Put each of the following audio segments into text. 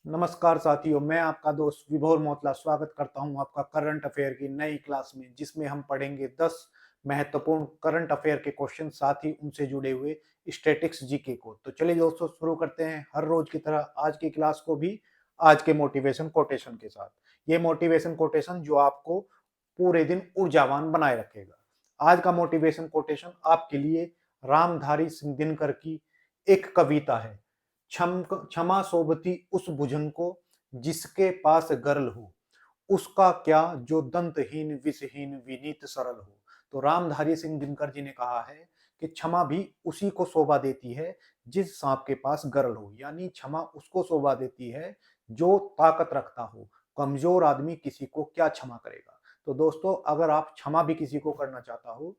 नमस्कार साथियों, मैं आपका दोस्त विभोर मोतला स्वागत करता हूं आपका करंट अफेयर की नई क्लास में, जिसमें हम पढ़ेंगे 10 महत्वपूर्ण करंट अफेयर के क्वेश्चन, साथ ही उनसे जुड़े हुए स्टैटिक्स जीके को। तो चलिए दोस्तों, शुरू करते हैं हर रोज की तरह आज की क्लास को भी आज के मोटिवेशन कोटेशन के साथ। ये मोटिवेशन कोटेशन जो आपको पूरे दिन ऊर्जावान बनाए रखेगा। आज का मोटिवेशन कोटेशन आपके लिए रामधारी सिंह दिनकर की एक कविता है। क्षमा सोबती उस भुजंग को जिसके पास गरल हो, उसका क्या जो दंतहीन विषहीन विनीत सरल हो। तो रामधारी सिंह दिनकर जी ने कहा है कि क्षमा भी उसी को शोभा देती है जिस सांप के पास गरल हो, यानी क्षमा उसको शोभा देती है जो ताकत रखता हो। कमजोर आदमी किसी को क्या क्षमा करेगा। तो दोस्तों, अगर आप क्षमा भी किसी को करना चाहता हो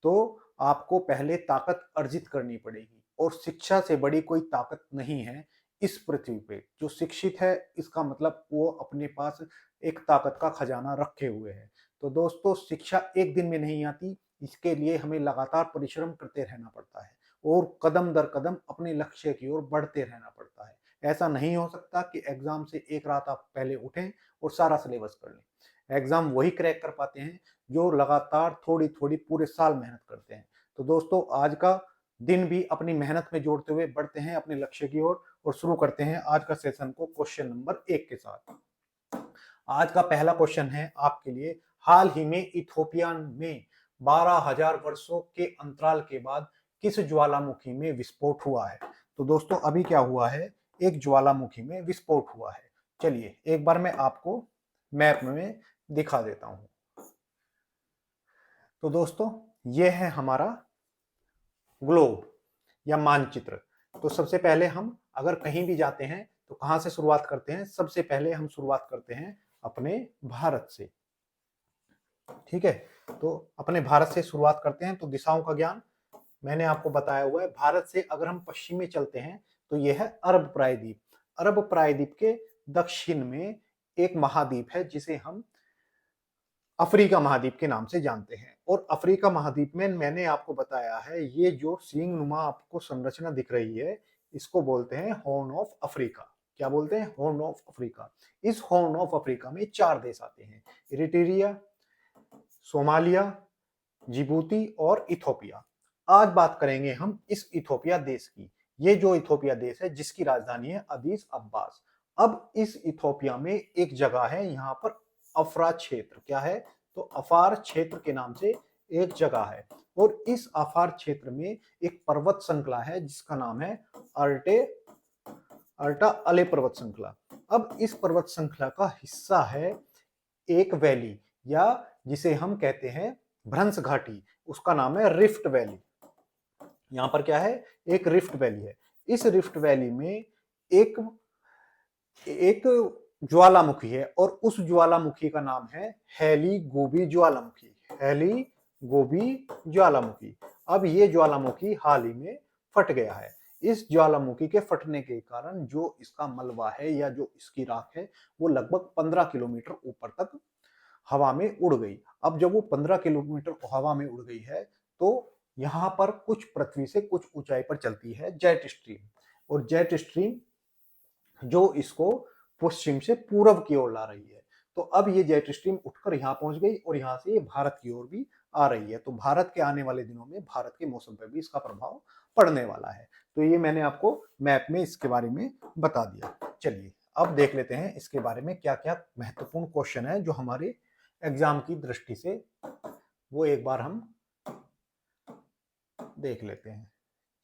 तो आपको पहले ताकत अर्जित करनी पड़ेगी, और शिक्षा से बड़ी कोई ताकत नहीं है इस पृथ्वी पे। जो शिक्षित है, इसका मतलब वो अपने पास एक ताकत का खजाना रखे हुए हैं। तो दोस्तों, शिक्षा एक दिन में नहीं आती, इसके लिए हमें लगातार परिश्रम करते रहना पड़ता है और कदम दर कदम अपने लक्ष्य की ओर बढ़ते रहना पड़ता है। ऐसा नहीं हो सकता कि एग्जाम से एक रात आप पहले उठें और सारा सिलेबस कर लें। एग्जाम वही क्रैक कर पाते हैं जो लगातार थोड़ी थोड़ी पूरे साल मेहनत करते हैं। तो दोस्तों, आज का दिन भी अपनी मेहनत में जोड़ते हुए बढ़ते हैं अपने लक्ष्य की ओर और शुरू करते हैं आज का सेशन को क्वेश्चन नंबर 1 के साथ। आज का पहला क्वेश्चन है आपके लिए, हाल ही में इथोपिया में 12,000 वर्षों के अंतराल के बाद किस ज्वालामुखी में विस्फोट हुआ है। तो दोस्तों, अभी क्या हुआ है, एक ज्वालामुखी में विस्फोट हुआ है। चलिए एक बार मैं आपको मैप में दिखा देता हूं। तो दोस्तों, ये है हमारा ग्लोब या मानचित्र। तो सबसे पहले हम अगर कहीं भी जाते हैं तो कहां से शुरुआत करते हैं, सबसे पहले हम शुरुआत करते हैं अपने भारत से। ठीक है, तो अपने भारत से शुरुआत करते हैं। तो दिशाओं का ज्ञान मैंने आपको बताया हुआ है। भारत से अगर हम पश्चिम में चलते हैं तो यह है अरब प्रायद्वीप। अरब प्रायद्वीप के दक्षिण में एक महाद्वीप है जिसे हम अफ्रीका महाद्वीप के नाम से जानते हैं। और अफ्रीका महाद्वीप में मैंने आपको बताया है, ये जो सींग नुमा आपको संरचना दिख रही है, इसको बोलते हैं हॉर्न ऑफ अफ्रीका। क्या बोलते हैं? Horn of Africa. इस हॉर्न ऑफ अफ्रीका में 4 देश आते हैं, इरिट्रिया, सोमालिया, जिबूती और इथोपिया। आज बात करेंगे हम इस इथोपिया देश की। ये जो इथोपिया देश है जिसकी राजधानी है अदीस अब्बास। अब इस इथोपिया में एक जगह है, यहाँ पर अफरा क्षेत्र। क्या है? तो अफार क्षेत्र के नाम से एक जगह है, और इस अफार क्षेत्र में एक पर्वत श्रृंखला है जिसका नाम है अर्टे अर्टा अले पर्वत श्रृंखला। अब इस पर्वत श्रृंखला का हिस्सा है एक वैली, या जिसे हम कहते हैं भ्रंश घाटी, उसका नाम है रिफ्ट वैली। यहाँ पर क्या है? एक रिफ्ट वैली है। इस रिफ्ट वैली में एक एक ज्वालामुखी है, और उस ज्वालामुखी का नाम है हेली गोबी ज्वालामुखी। हेली गोबी ज्वालामुखी। अब ये ज्वालामुखी हाल ही में फट गया है। इस ज्वालामुखी के फटने के कारण जो इसका मलबा है या जो इसकी राख है, वो लगभग 15 किलोमीटर ऊपर तक हवा में उड़ गई। अब जब वो 15 किलोमीटर हवा में उड़ गई है तो यहाँ पर कुछ पृथ्वी से कुछ ऊंचाई पर चलती है जेट स्ट्रीम, और जेट स्ट्रीम जो इसको पश्चिम से पूरब की ओर ला रही है। तो अब ये जेट स्ट्रीम उठकर यहाँ पहुंच गई और यहाँ से ये भारत की ओर भी आ रही है। तो भारत के आने वाले दिनों में भारत के मौसम पर भी इसका प्रभाव पड़ने वाला है। तो ये मैंने आपको मैप में इसके बारे में बता दिया। चलिए अब देख लेते हैं इसके बारे में क्या क्या महत्वपूर्ण क्वेश्चन है जो हमारे एग्जाम की दृष्टि से, वो एक बार हम देख लेते हैं।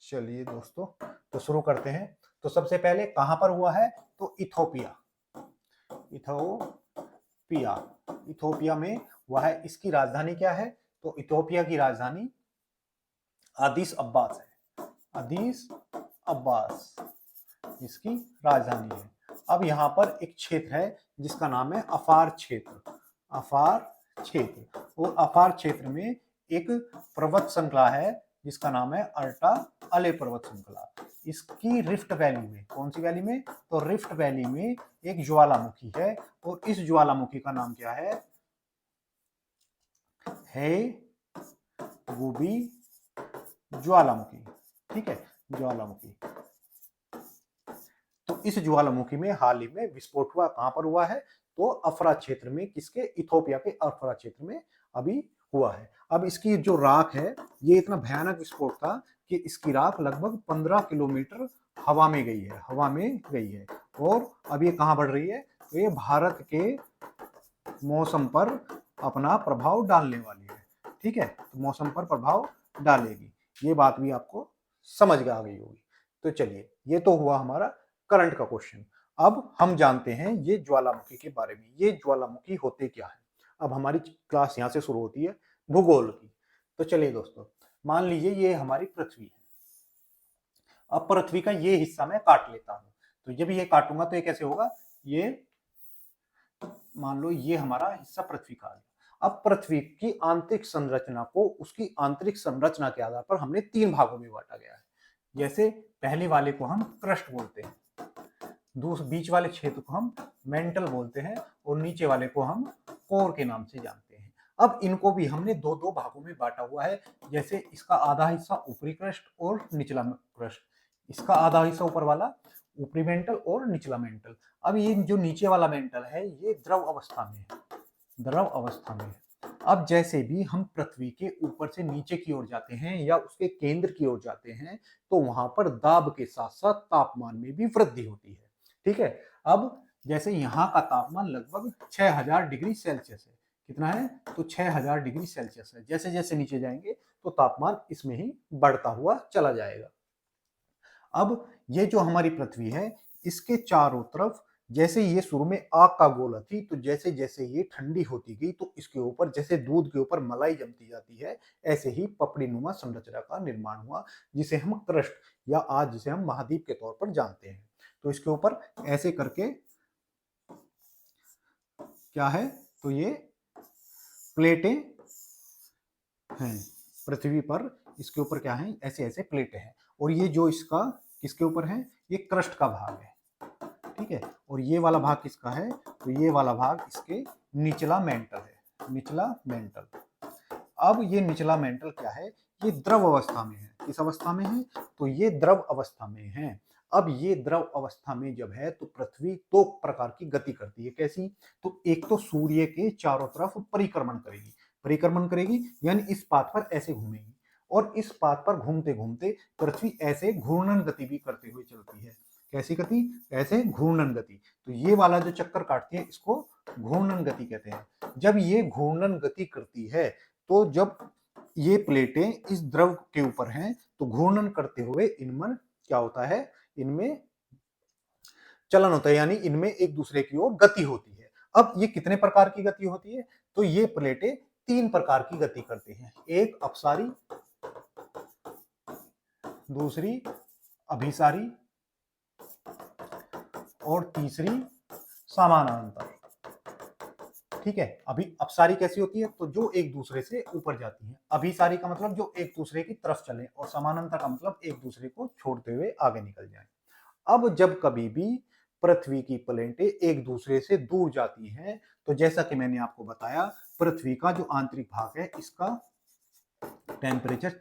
चलिए दोस्तों, तो शुरू करते हैं। तो सबसे पहले कहां पर हुआ है? तो इथोपिया। इथोपिया इथोपिया में हुआ है। इसकी राजधानी क्या है? तो इथोपिया की राजधानी अदीस अब्बास है। अदीस अब्बास इसकी राजधानी है। अब यहाँ पर एक क्षेत्र है जिसका नाम है अफार क्षेत्र। अफार क्षेत्र, और अफार क्षेत्र में एक पर्वत श्रृंखला है जिसका नाम है अर्टा अले पर्वत श्रृंखला। इसकी रिफ्ट वैली में, कौन सी वैली में? तो रिफ्ट वैली में एक ज्वालामुखी है, और इस ज्वालामुखी का नाम क्या है गोबी ज्वालामुखी। ठीक है, ज्वालामुखी। तो तो इस ज्वालामुखी में हाल ही में विस्फोट हुआ, कहां पर हुआ है? तो अफरा क्षेत्र में, किसके? इथोपिया के अफरा क्षेत्र में अभी हुआ है। अब इसकी जो राख है, ये इतना भयानक विस्फोट था कि इसकी राख लगभग 15 किलोमीटर हवा में गई है, हवा में गई है। और अब ये कहां बढ़ रही है? तो ये भारत के मौसम पर अपना प्रभाव डालने वाली है। ठीक है, तो मौसम पर प्रभाव डालेगी, ये बात भी आपको समझ में आ गई होगी। तो चलिए, ये तो हुआ हमारा करंट का क्वेश्चन। अब हम जानते हैं ये ज्वालामुखी के बारे में, ये ज्वालामुखी होते क्या है। अब हमारी क्लास यहाँ से शुरू होती है भूगोल की। तो चलिए दोस्तों, मान लीजिए ये हमारी पृथ्वी है। अब पृथ्वी का ये हिस्सा मैं काट लेता हूं, तो जब ये काटूंगा तो ये कैसे होगा? ये मान लो ये हमारा हिस्सा पृथ्वी का है। अब पृथ्वी की आंतरिक संरचना को उसकी आंतरिक संरचना के आधार पर हमने 3 भागों में बांटा गया है। जैसे पहले वाले को हम क्रस्ट बोलते हैं, बीच वाले क्षेत्र को हम मेंटल बोलते हैं, और नीचे वाले को हम कोर के नाम से जानते हैं। अब इनको भी हमने दो दो भागों में बांटा हुआ है। जैसे इसका आधा हिस्सा ऊपरी क्रस्ट और निचला क्रस्ट, इसका आधा हिस्सा ऊपर वाला ऊपरी मेंटल और निचला मेंटल। अब ये जो नीचे वाला मेंटल है ये द्रव अवस्था में है, द्रव अवस्था में है। अब जैसे भी हम पृथ्वी के ऊपर से नीचे की ओर जाते हैं या उसके केंद्र की ओर जाते हैं, तो वहां पर दाब के साथ साथ तापमान में भी वृद्धि होती है। ठीक है, अब जैसे यहाँ का तापमान लगभग 6000 डिग्री सेल्सियस है। कितना है? तो 6000 डिग्री सेल्सियस है। जैसे जैसे नीचे जाएंगे तो तापमान इसमें ही बढ़ता हुआ चला जाएगा। अब ये जो हमारी पृथ्वी है, इसके चारों तरफ जैसे ये शुरू में आग का गोला थी, तो जैसे जैसे ये ठंडी होती गई तो इसके ऊपर जैसे दूध के ऊपर मलाई जमती जाती है, ऐसे ही पपड़ी नुमा संरचना का निर्माण हुआ, जिसे हम क्रस्ट या आज जिसे हम महाद्वीप के तौर पर जानते हैं। तो इसके ऊपर ऐसे करके क्या है? तो ये प्लेटें हैं पृथ्वी पर, इसके ऊपर क्या है? ऐसे ऐसे प्लेटें हैं। और ये जो इसका किसके ऊपर है? ये क्रस्ट का भाग है। ठीक है, और ये वाला भाग किसका है? तो ये वाला भाग इसके निचला मेंटल है, निचला मेंटल। अब ये निचला मेंटल क्या है? ये द्रव अवस्था में है। किस अवस्था में है? तो ये द्रव अवस्था में है। अब ये द्रव अवस्था में जब है तो पृथ्वी दो प्रकार की गति करती है। कैसी? तो एक तो सूर्य के चारों तरफ परिक्रमण करेगी, परिक्रमण करेगी यानी इस पाथ पर ऐसे घूमेगी, और इस पाथ पर घूमते घूमते पृथ्वी ऐसे घूर्णन गति भी करते हुए चलती है। कैसी गति? ऐसे घूर्णन गति। तो ये वाला जो चक्कर काटती है इसको घूर्णन गति कहते हैं। जब ये घूर्णन गति करती है, तो जब ये प्लेटें इस द्रव के ऊपर हैं तो घूर्णन करते हुए इनमें क्या होता है? इनमें चलन होता है, यानी इनमें एक दूसरे की ओर गति होती है। अब ये कितने प्रकार की गति होती है? तो ये प्लेटें 3 प्रकार की गति करती हैं। एक अपसारी, दूसरी अभिसारी और तीसरी समानांतर। ठीक है, अभी अपसारी कैसी होती है? तो जो एक दूसरे से ऊपर जाती है। अभिसारी का मतलब जो एक दूसरे की तरफ चले, और समानांतर का मतलब एक दूसरे को छोड़ते हुए आगे निकल जाए। अब जब कभी भी पृथ्वी की प्लेटें एक दूसरे से दूर जाती हैं, तो जैसा कि मैंने आपको बताया, पृथ्वी का जो आंतरिक भाग है इसका टेम्परेचर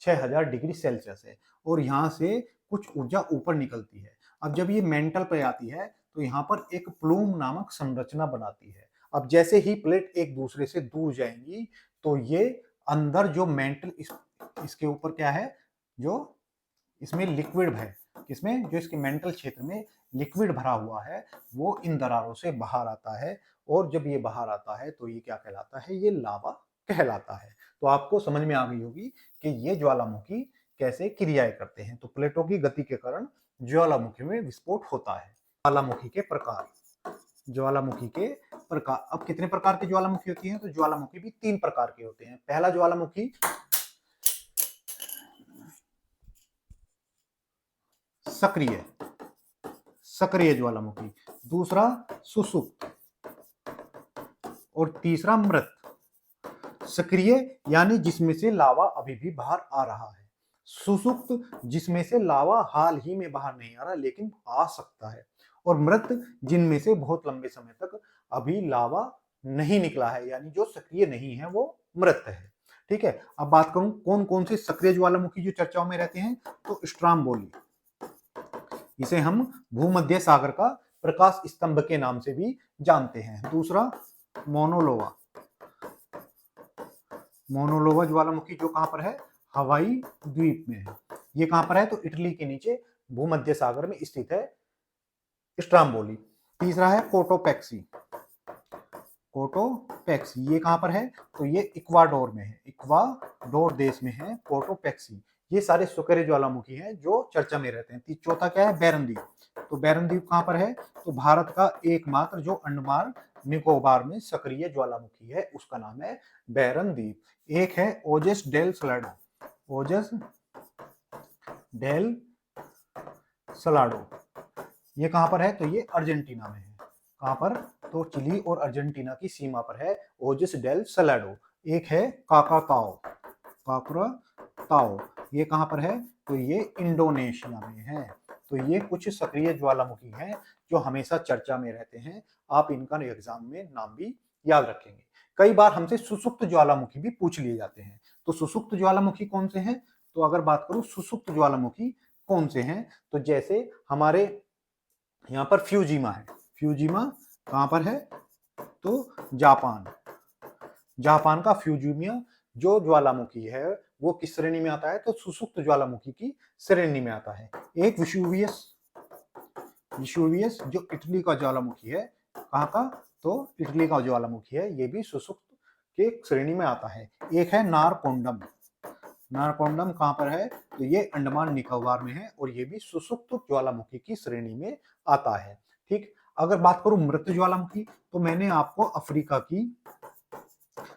6000 डिग्री सेल्सियस है, और यहां से कुछ ऊर्जा ऊपर निकलती है। अब जब ये मेंटल पे आती है तो यहाँ पर एक प्लूम नामक संरचना बनाती है। अब जैसे ही प्लेट एक दूसरे से दूर जाएंगी तो ये अंदर जो मेंटल इसके ऊपर क्या है? जो इसमें लिक्विड है, किसमें? जो इसके मेंटल क्षेत्र में लिक्विड भरा हुआ है, वो इन दरारों से बाहर आता है, और जब ये बाहर आता है तो ये क्या कहलाता है? ये लावा कहलाता है। तो आपको समझ में आ गई होगी कि ये ज्वालामुखी कैसे क्रियाएं करते हैं। तो प्लेटों की गति के कारण ज्वालामुखी में विस्फोट होता है। ज्वालामुखी के प्रकार, ज्वालामुखी के प्रकार। अब कितने प्रकार की ज्वालामुखी होती हैं? तो ज्वालामुखी भी 3 प्रकार के होते हैं। पहला ज्वालामुखी सक्रिय, सक्रिय ज्वालामुखी, दूसरा सुसुप्त, और तीसरा मृत। सक्रिय यानी जिसमें से लावा अभी भी बाहर आ रहा है, सुसुप्त जिसमें से लावा हाल ही में बाहर नहीं आ रहा लेकिन आ सकता है, और मृत जिनमें से बहुत लंबे समय तक अभी लावा नहीं निकला है, यानी जो सक्रिय नहीं है वो मृत है। ठीक है, अब बात करूं कौन कौन से सक्रिय ज्वालामुखी जो चर्चाओं में रहते हैं, तो स्ट्राम्बोली, इसे हम भूमध्य सागर का प्रकाश स्तंभ के नाम से भी जानते हैं। दूसरा मोनोलोवा। मोनोलोवा ज्वालामुखी जो कहां पर है, हवाई द्वीप में है। ये कहां पर है, तो इटली के नीचे भूमध्य सागर में स्थित है, स्ट्राम्बोली। तीसरा है कोटोपैक्सी। कोटोपैक्सी ये कहां पर है, तो ये इक्वाडोर में है, इक्वाडोर देश में है कोटोपैक्सी। ये सारे सुकरे ज्वालामुखी हैं जो चर्चा में रहते हैं। चौथा क्या है, बैरन द्वीप। तो बैरन द्वीप कहां पर है, तो भारत का एकमात्र जो अंडमान निकोबार में सक्रिय ज्वालामुखी है उसका नाम है बैरन द्वीप। एक है ओजेस डेल सलाडो। ओजेस डेल सलाडो ये कहां पर है, तो ये अर्जेंटीना में है। कहां पर, तो चिली और अर्जेंटीना की सीमा पर है ओजिस डेल सलाडो। एक है काकाताओ। काकराताओ ये कहां पर है, तो ये इंडोनेशिया में है। तो ये कुछ सक्रिय ज्वालामुखी हैं जो हमेशा चर्चा में रहते हैं। आप इनका एग्जाम में नाम भी याद रखेंगे। कई बार हमसे सुसुप्त ज्वालामुखी भी पूछ लिए जाते हैं। तो सुसुप्त ज्वालामुखी कौन से हैं, तो अगर बात करूं सुसुप्त ज्वालामुखी कौन से हैं, तो जैसे हमारे यहाँ पर फ्यूजिमा है। फ्यूजिमा कहां पर है, तो जापान। जापान का फ्यूजिमा जो ज्वालामुखी है वो किस श्रेणी में आता है, तो सुसुप्त ज्वालामुखी की श्रेणी में आता है। एक विशुवियस। विशुवियस जो इटली का ज्वालामुखी है, कहां का, तो इटली का ज्वालामुखी है, ये भी सुसुप्त के श्रेणी में आता है। एक है नारकोंडम। नारकोंडम कहां पर है, तो ये अंडमान निकोबार में है और ये भी सुसुप्त ज्वालामुखी की श्रेणी में आता है। ठीक, अगर बात करूं मृत ज्वालामुखी, तो मैंने आपको अफ्रीका की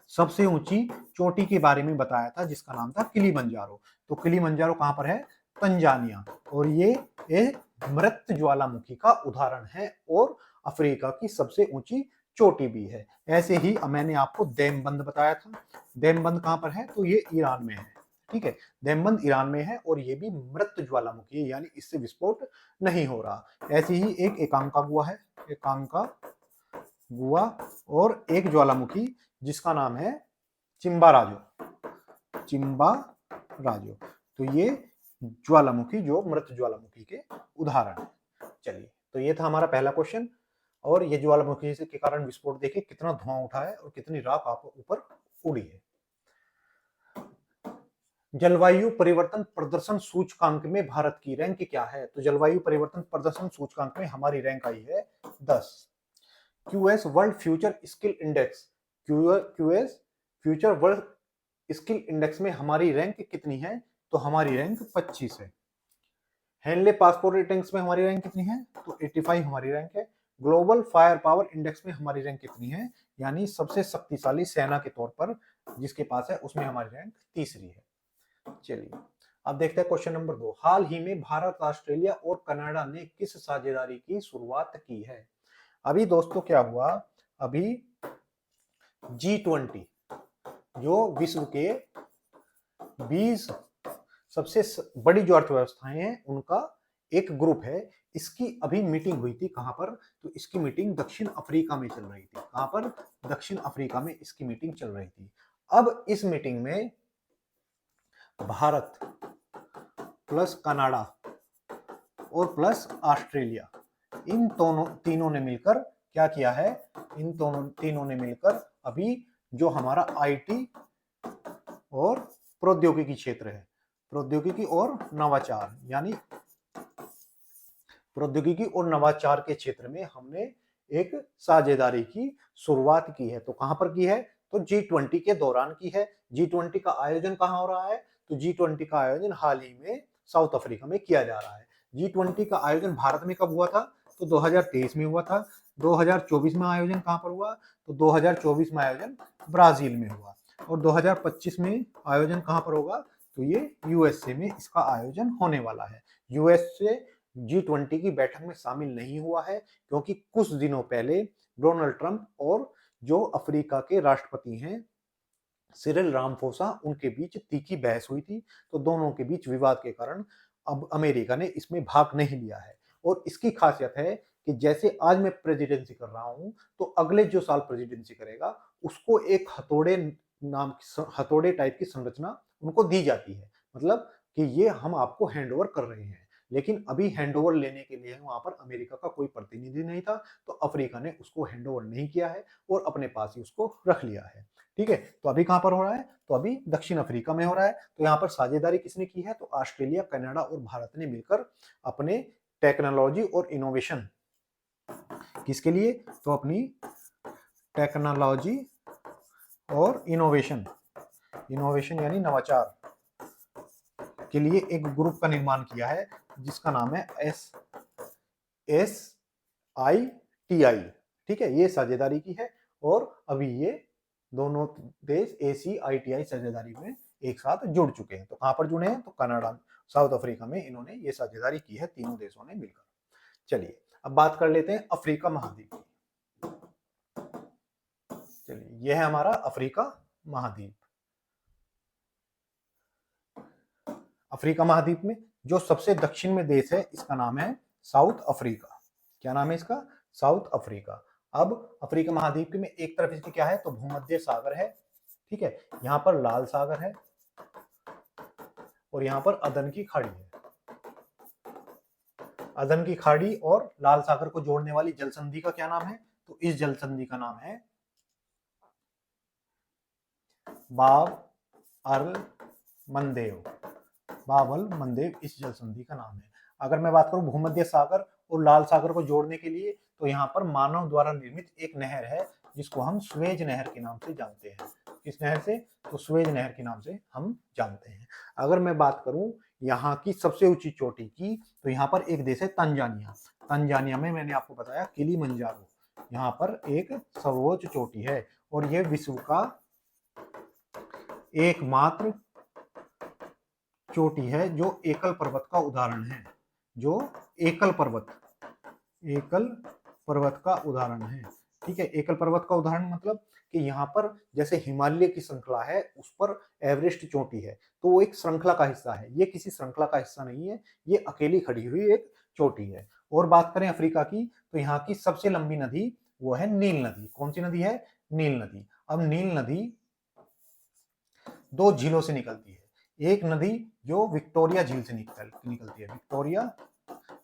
सबसे ऊंची चोटी के बारे में बताया था जिसका नाम था किलिमंजारो। तो किलिमंजारो कहां पर है, तंजानिया। और ये एक मृत ज्वालामुखी का उदाहरण है और अफ्रीका की सबसे ऊंची चोटी भी है। ऐसे ही मैंने आपको देमबंद बताया था। देमबंद कहां पर है, तो ये ईरान में है। ठीक है, देमबंद ईरान में है और ये भी मृत ज्वालामुखी है, यानी इससे विस्फोट नहीं हो रहा। ऐसे ही एक एकांका गुआ है, एकांका गुआ, और एक ज्वालामुखी जिसका नाम है चिम्बाराजो। चिम्बाराजो। तो ये ज्वालामुखी जो मृत ज्वालामुखी के उदाहरण है। चलिए, तो ये था हमारा पहला क्वेश्चन। और ये ज्वालामुखी के कारण विस्फोट देखिए कितना धुआं उठा है और कितनी राख आप ऊपर उड़ी है। जलवायु परिवर्तन प्रदर्शन सूचकांक में भारत की रैंक क्या है, तो जलवायु परिवर्तन प्रदर्शन सूचकांक में हमारी रैंक आई है 10। QS world future skill index, QS future world skill index में हमारी रैंक कितनी है, तो हमारी रैंक 25 है। हेनले पासपोर्ट रेटिंग्स में हमारी रैंक कितनी है, तो 85 हमारी रैंक है। ग्लोबल फायर पावर इंडेक्स में हमारी रैंक कितनी है, यानी सबसे शक्तिशाली सेना के तौर पर जिसके पास है उसमें हमारी रैंक तीसरी है। चलिए, अब देखते हैं क्वेश्चन नंबर 2। हाल ही में भारत, ऑस्ट्रेलिया और कनाडा ने किस साझेदारी की शुरुआत की है। अभी दोस्तों क्या हुआ, अभी G20 जो विश्व के 20 सबसे बड़ी जो अर्थव्यवस्थाएं हैं उनका एक ग्रुप है, इसकी अभी मीटिंग हुई थी। कहां पर, तो इसकी मीटिंग दक्षिण अफ्रीका में चल रही थी। कहां पर, दक्षिण अफ्रीका में इसकी मीटिंग चल रही थी। अब इस मीटिंग में भारत प्लस कनाडा और प्लस ऑस्ट्रेलिया, इन तीनों ने मिलकर क्या किया है, इन तीनों ने मिलकर अभी जो हमारा आईटी और प्रौद्योगिकी क्षेत्र है, प्रौद्योगिकी और नवाचार, यानी प्रौद्योगिकी और नवाचार के क्षेत्र में हमने एक साझेदारी की शुरुआत की है। तो कहां पर की है, तो G20 के दौरान की है। G20 का आयोजन कहां हो रहा है, तो G20 का आयोजन हाल ही में साउथ अफ्रीका में किया जा रहा है। G20 का आयोजन भारत में कब हुआ था, तो 2023 में हुआ था। 2024 में आयोजन कहां पर हुआ, तो 2024 में आयोजन ब्राजील में हुआ। और 2025 में आयोजन कहां पर होगा, तो ये यूएसए में इसका आयोजन होने वाला है। यूएसए G20 की बैठक में शामिल नहीं हुआ है क्योंकि कुछ दिनों पहले डोनाल्ड ट्रंप और जो अफ्रीका के राष्ट्रपति हैं सिरिल रामफोसा, उनके बीच तीखी बहस हुई थी। तो दोनों के बीच विवाद के कारण अब अमेरिका ने इसमें भाग नहीं लिया है। और इसकी खासियत है कि जैसे आज मैं प्रेसिडेंसी कर रहा हूं, तो अगले जो साल प्रेसिडेंसी करेगा उसको एक हथौड़े टाइप की संरचना उनको दी जाती है। मतलब कि ये हम आपको हैंड ओवर कर रहे हैं। लेकिन अभी हैंडओवर लेने के लिए वहां पर अमेरिका का कोई प्रतिनिधि नहीं था, तो अफ्रीका ने उसको हैंडओवर नहीं किया है और अपने पास ही उसको रख लिया है। ठीक है, तो अभी कहां पर हो रहा है, तो अभी दक्षिण अफ्रीका में हो रहा है। तो यहाँ पर साझेदारी किसने की है, तो ऑस्ट्रेलिया, कनाडा और भारत ने मिलकर अपने टेक्नोलॉजी और इनोवेशन, किसके लिए, तो अपनी टेक्नोलॉजी और इनोवेशन, इनोवेशन यानी नवाचार के लिए एक ग्रुप का निर्माण किया है जिसका नाम है SITI। ठीक है, ये साझेदारी की है और अभी ये दोनों देश ACITI साझेदारी में एक साथ जुड़ चुके हैं। तो कहां पर जुड़े हैं, तो कनाडा, साउथ अफ्रीका में इन्होंने ये साझेदारी की है, तीनों देशों ने मिलकर। चलिए अब बात कर लेते हैं अफ्रीका महाद्वीप की। चलिए, यह है हमारा अफ्रीका महाद्वीप। अफ्रीका महाद्वीप में जो सबसे दक्षिण में देश है इसका नाम है साउथ अफ्रीका। क्या नाम है इसका, साउथ अफ्रीका। अब अफ्रीका महाद्वीप में एक तरफ इसके क्या है, तो भूमध्य सागर है। ठीक है, यहाँ पर लाल सागर है और यहाँ पर अदन की खाड़ी है। अदन की खाड़ी और लाल सागर को जोड़ने वाली जल संधि का क्या नाम है, तो इस जल संधि का नाम है बाब अल मंदेव। बाब अल मंदेव इस जल संधि का नाम है। अगर मैं बात करूं भूमध्य सागर और लाल सागर को जोड़ने के लिए, तो यहाँ पर मानव द्वारा निर्मित एक नहर है जिसको हम स्वेज नहर के नाम से जानते हैं। किस नहर से, तो स्वेज नहर के नाम से हम जानते हैं। अगर मैं बात करूं यहाँ की सबसे ऊंची चोटी की, तो यहाँ पर एक देश है तंजानिया। तंजानिया में मैंने आपको बताया किलीमंजारो, यहाँ पर एक सर्वोच्च चोटी है और यह विश्व का एकमात्र चोटी है जो एकल पर्वत का उदाहरण है, जो एकल पर्वत का उदाहरण है। ठीक है, एकल पर्वत का उदाहरण मतलब कि यहाँ पर जैसे हिमालय की श्रृंखला है उस पर एवरेस्ट चोटी है, तो वो एक श्रृंखला का हिस्सा है। ये किसी श्रृंखला का हिस्सा नहीं है, ये अकेली खड़ी हुई एक चोटी है। और बात करें अफ्रीका की, तो यहाँ की सबसे लंबी नदी वो है नील नदी। कौन सी नदी है, नील नदी। अब नील नदी दो झीलों से निकलती है। एक नदी जो विक्टोरिया झील से निकलती है, विक्टोरिया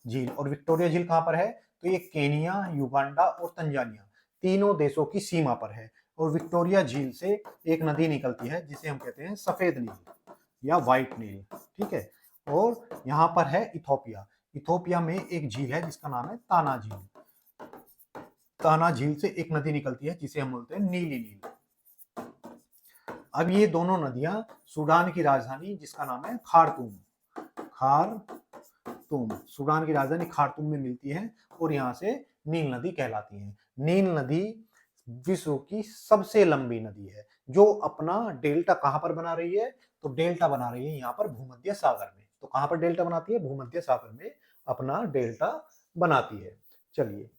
झील। और विक्टोरिया झील कहां पर है, तो ये केनिया, युगांडा और तंजानिया तीनों देशों की सीमा पर है। और विक्टोरिया झील से एक नदी निकलती है जिसे हम कहते हैं सफेद नील या व्हाइट नील। ठीक है, और यहाँ पर है इथोपिया। इथोपिया में एक झील है जिसका नाम है ताना झील। ताना झील से एक नदी निकलती है जिसे हम बोलते हैं नीली नील। अब ये दोनों नदियां सूडान की राजधानी जिसका नाम है खार्तूम, सूडान की राजधानी खार्तूम में मिलती है और यहाँ से नील नदी कहलाती है। नील नदी विश्व की सबसे लंबी नदी है जो अपना डेल्टा कहां पर बना रही है, तो डेल्टा बना रही है यहाँ पर भूमध्य सागर में। तो कहां पर डेल्टा बनाती है, भूमध्य सागर में अपना डेल्टा बनाती है। चलिए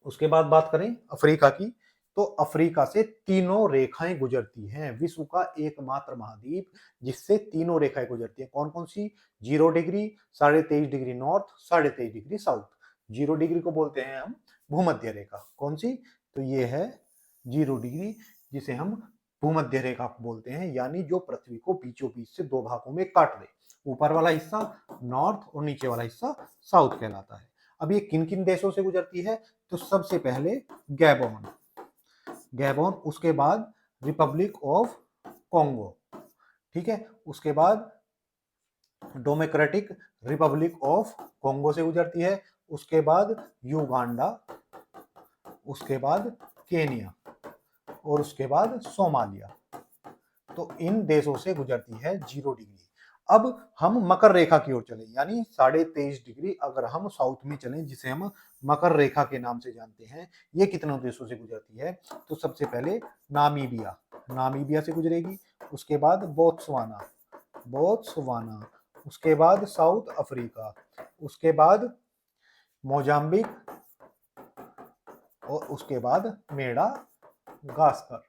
उसके बाद बात करें अफ्रीका की, तो अफ्रीका से तीनों रेखाएं गुजरती हैं। विश्व का एकमात्र महाद्वीप जिससे तीनों रेखाएं गुजरती हैं। कौन कौन सी, 0 degree, 23.5 degree north, 23.5 degree south. 0 degree को बोलते हैं हम भूमध्य रेखा। कौन सी, तो ये है 0 डिग्री जिसे हम भूमध्य रेखा बोलते हैं, यानी जो पृथ्वी को बीचों बीच से दो भागों में काट दे। ऊपर वाला हिस्सा नॉर्थ और नीचे वाला हिस्सा साउथ कहलाता है। अब ये किन किन देशों से गुजरती है, तो सबसे पहले गैबोन, उसके बाद रिपब्लिक ऑफ कॉन्गो। ठीक है, उसके बाद डेमोक्रेटिक रिपब्लिक ऑफ कॉन्गो से गुजरती है, उसके बाद युगांडा, उसके बाद केनिया और उसके बाद सोमालिया। तो इन देशों से गुजरती है 0 डिग्री। अब हम मकर रेखा की ओर चले, यानी 23.5 डिग्री अगर हम साउथ में चलें जिसे हम मकर रेखा के नाम से जानते हैं, ये कितने देशों से गुजरती है, तो सबसे पहले नामीबिया से गुजरेगी, उसके बाद बोत्सवाना, उसके बाद साउथ अफ्रीका, उसके बाद मोजाम्बिक और उसके बाद मेडागास्कर।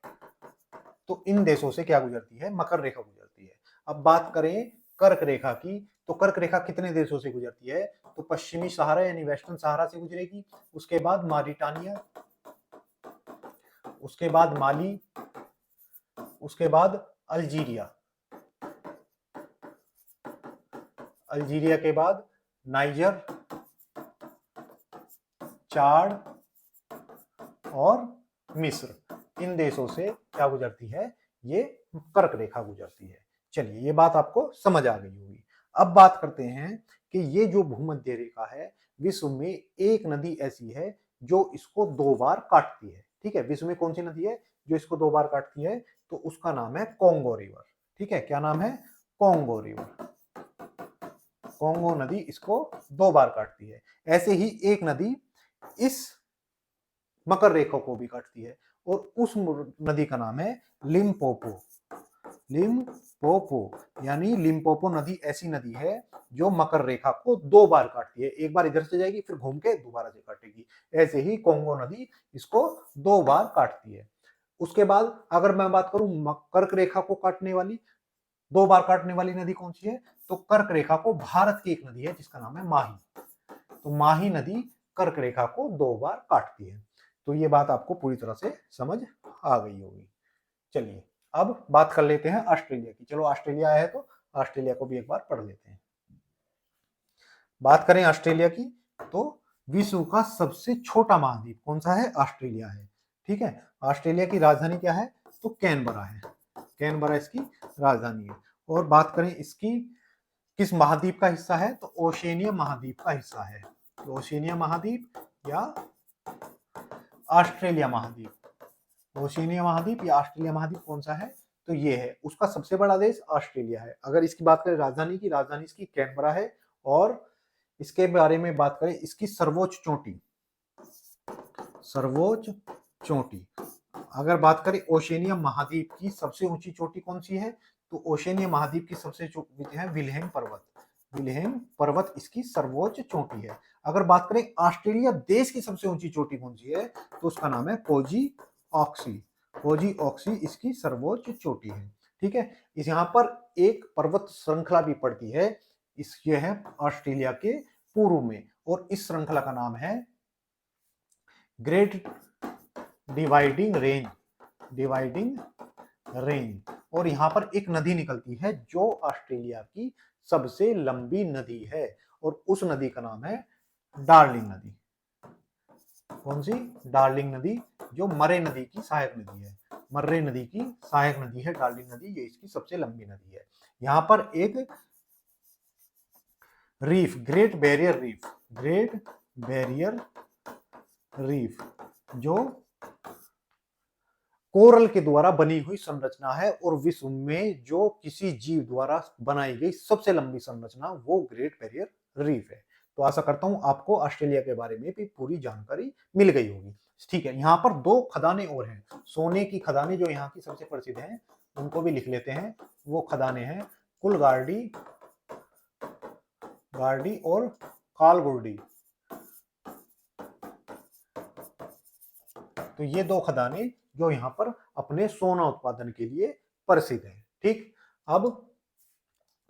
तो इन देशों से क्या गुजरती है, मकर रेखा गुजरती है। अब बात करें कर्क रेखा की, तो कर्क रेखा कितने देशों से गुजरती है, तो पश्चिमी सहारा यानी वेस्टर्न सहारा से गुजरेगी, उसके बाद मारिटानिया, उसके बाद माली, उसके बाद अल्जीरिया के बाद नाइजर, चाड और मिस्र, इन देशों से क्या गुजरती है, ये कर्क रेखा गुजरती है। चलिए, ये बात आपको समझ आ गई होगी। अब बात करते हैं कि ये जो भूमध्य रेखा है, विश्व में एक नदी ऐसी है जो इसको 2 बार काटती है। ठीक है, विश्व में कौन सी नदी है जो इसको 2 बार काटती है? तो उसका नाम है कोंगो रिवर। ठीक है, क्या नाम है? Congo river. कोंगो नदी इसको 2 बार काटती है। ऐसे ही एक नदी इस मकर रेखा को भी काटती है और उस नदी का नाम है लिम्पोपो। लिम्पोपो यानी लिम्पोपो नदी ऐसी नदी है जो मकर रेखा को 2 बार काटती है। एक बार इधर से जाएगी, फिर घूम के दोबारा से काटेगी। ऐसे ही कोंगो नदी इसको 2 बार काटती है। उसके बाद अगर मैं बात करूं कर्क रेखा को काटने वाली, 2 बार काटने वाली नदी कौन सी है? तो कर्क रेखा को भारत की एक नदी है जिसका नाम है माही। तो माही नदी कर्क रेखा को 2 बार काटती है। तो ये बात आपको पूरी तरह से समझ आ गई होगी। चलिए, अब बात कर लेते हैं ऑस्ट्रेलिया की। चलो, ऑस्ट्रेलिया है तो ऑस्ट्रेलिया को भी एक बार पढ़ लेते हैं। बात करें ऑस्ट्रेलिया की तो विश्व का सबसे छोटा महाद्वीप कौन सा है? ऑस्ट्रेलिया है। ठीक है, ऑस्ट्रेलिया की राजधानी क्या है? तो कैनबरा है। कैनबरा इसकी राजधानी है। और बात करें इसकी किस महाद्वीप का हिस्सा है? तो ओशेनिया महाद्वीप का हिस्सा है। तो ओशेनिया महाद्वीप या ऑस्ट्रेलिया महाद्वीप, ओशिनिया महाद्वीप या ऑस्ट्रेलिया महाद्वीप कौन सा है? तो ये है। उसका सबसे बड़ा देश ऑस्ट्रेलिया है। अगर इसकी बात करें राजधानी की, राजधानी इसकी कैनबरा है। और इसके बारे में बात करें, इसकी सर्वोच्च चोटी, सर्वोच्च चोटी, अगर बात करें ओशिनिया महाद्वीप की सबसे ऊंची चोटी कौन सी है? तो ओशिनिया महाद्वीप की सबसे चोटी है विल्हेम पर्वत। विल्हेम पर्वत इसकी सर्वोच्च चोटी है। अगर बात करें ऑस्ट्रेलिया देश की सबसे ऊंची चोटी कौन सी है? तो उसका नाम है कोजी ऑक्सी। कोजी ऑक्सी इसकी सर्वोच्च चोटी है। ठीक है, इस यहाँ पर एक पर्वत श्रृंखला भी पड़ती है। ये है ऑस्ट्रेलिया के पूर्व में, और इस श्रृंखला का नाम है great dividing range. Dividing range. और यहाँ पर एक नदी निकलती है जो ऑस्ट्रेलिया की सबसे लंबी नदी है, और उस नदी का नाम है डार्लिंग नदी। कौन सी? डार्लिंग नदी, जो मरे नदी की सहायक नदी है। मर्रे नदी की सहायक नदी है डार्लिंग नदी, ये इसकी सबसे लंबी नदी है। यहाँ पर एक reef, great barrier reef, great barrier reef, जो कोरल के द्वारा बनी हुई संरचना है, और विश्व में जो किसी जीव द्वारा बनाई गई सबसे लंबी संरचना वो ग्रेट बैरियर रीफ है। तो आशा करता हूं आपको ऑस्ट्रेलिया के बारे में भी पूरी जानकारी मिल गई होगी। ठीक है, यहाँ पर 2 खदानें और हैं, सोने की खदानें जो यहाँ की सबसे प्रसिद्ध हैं, उनको भी लिख लेते हैं। वो खदानें हैं कुलगार्डी, गार्डी और कालगुर्डी। तो ये 2 खदानें जो यहाँ पर अपने सोना उत्पादन के लिए प्रसिद्ध है। ठीक, अब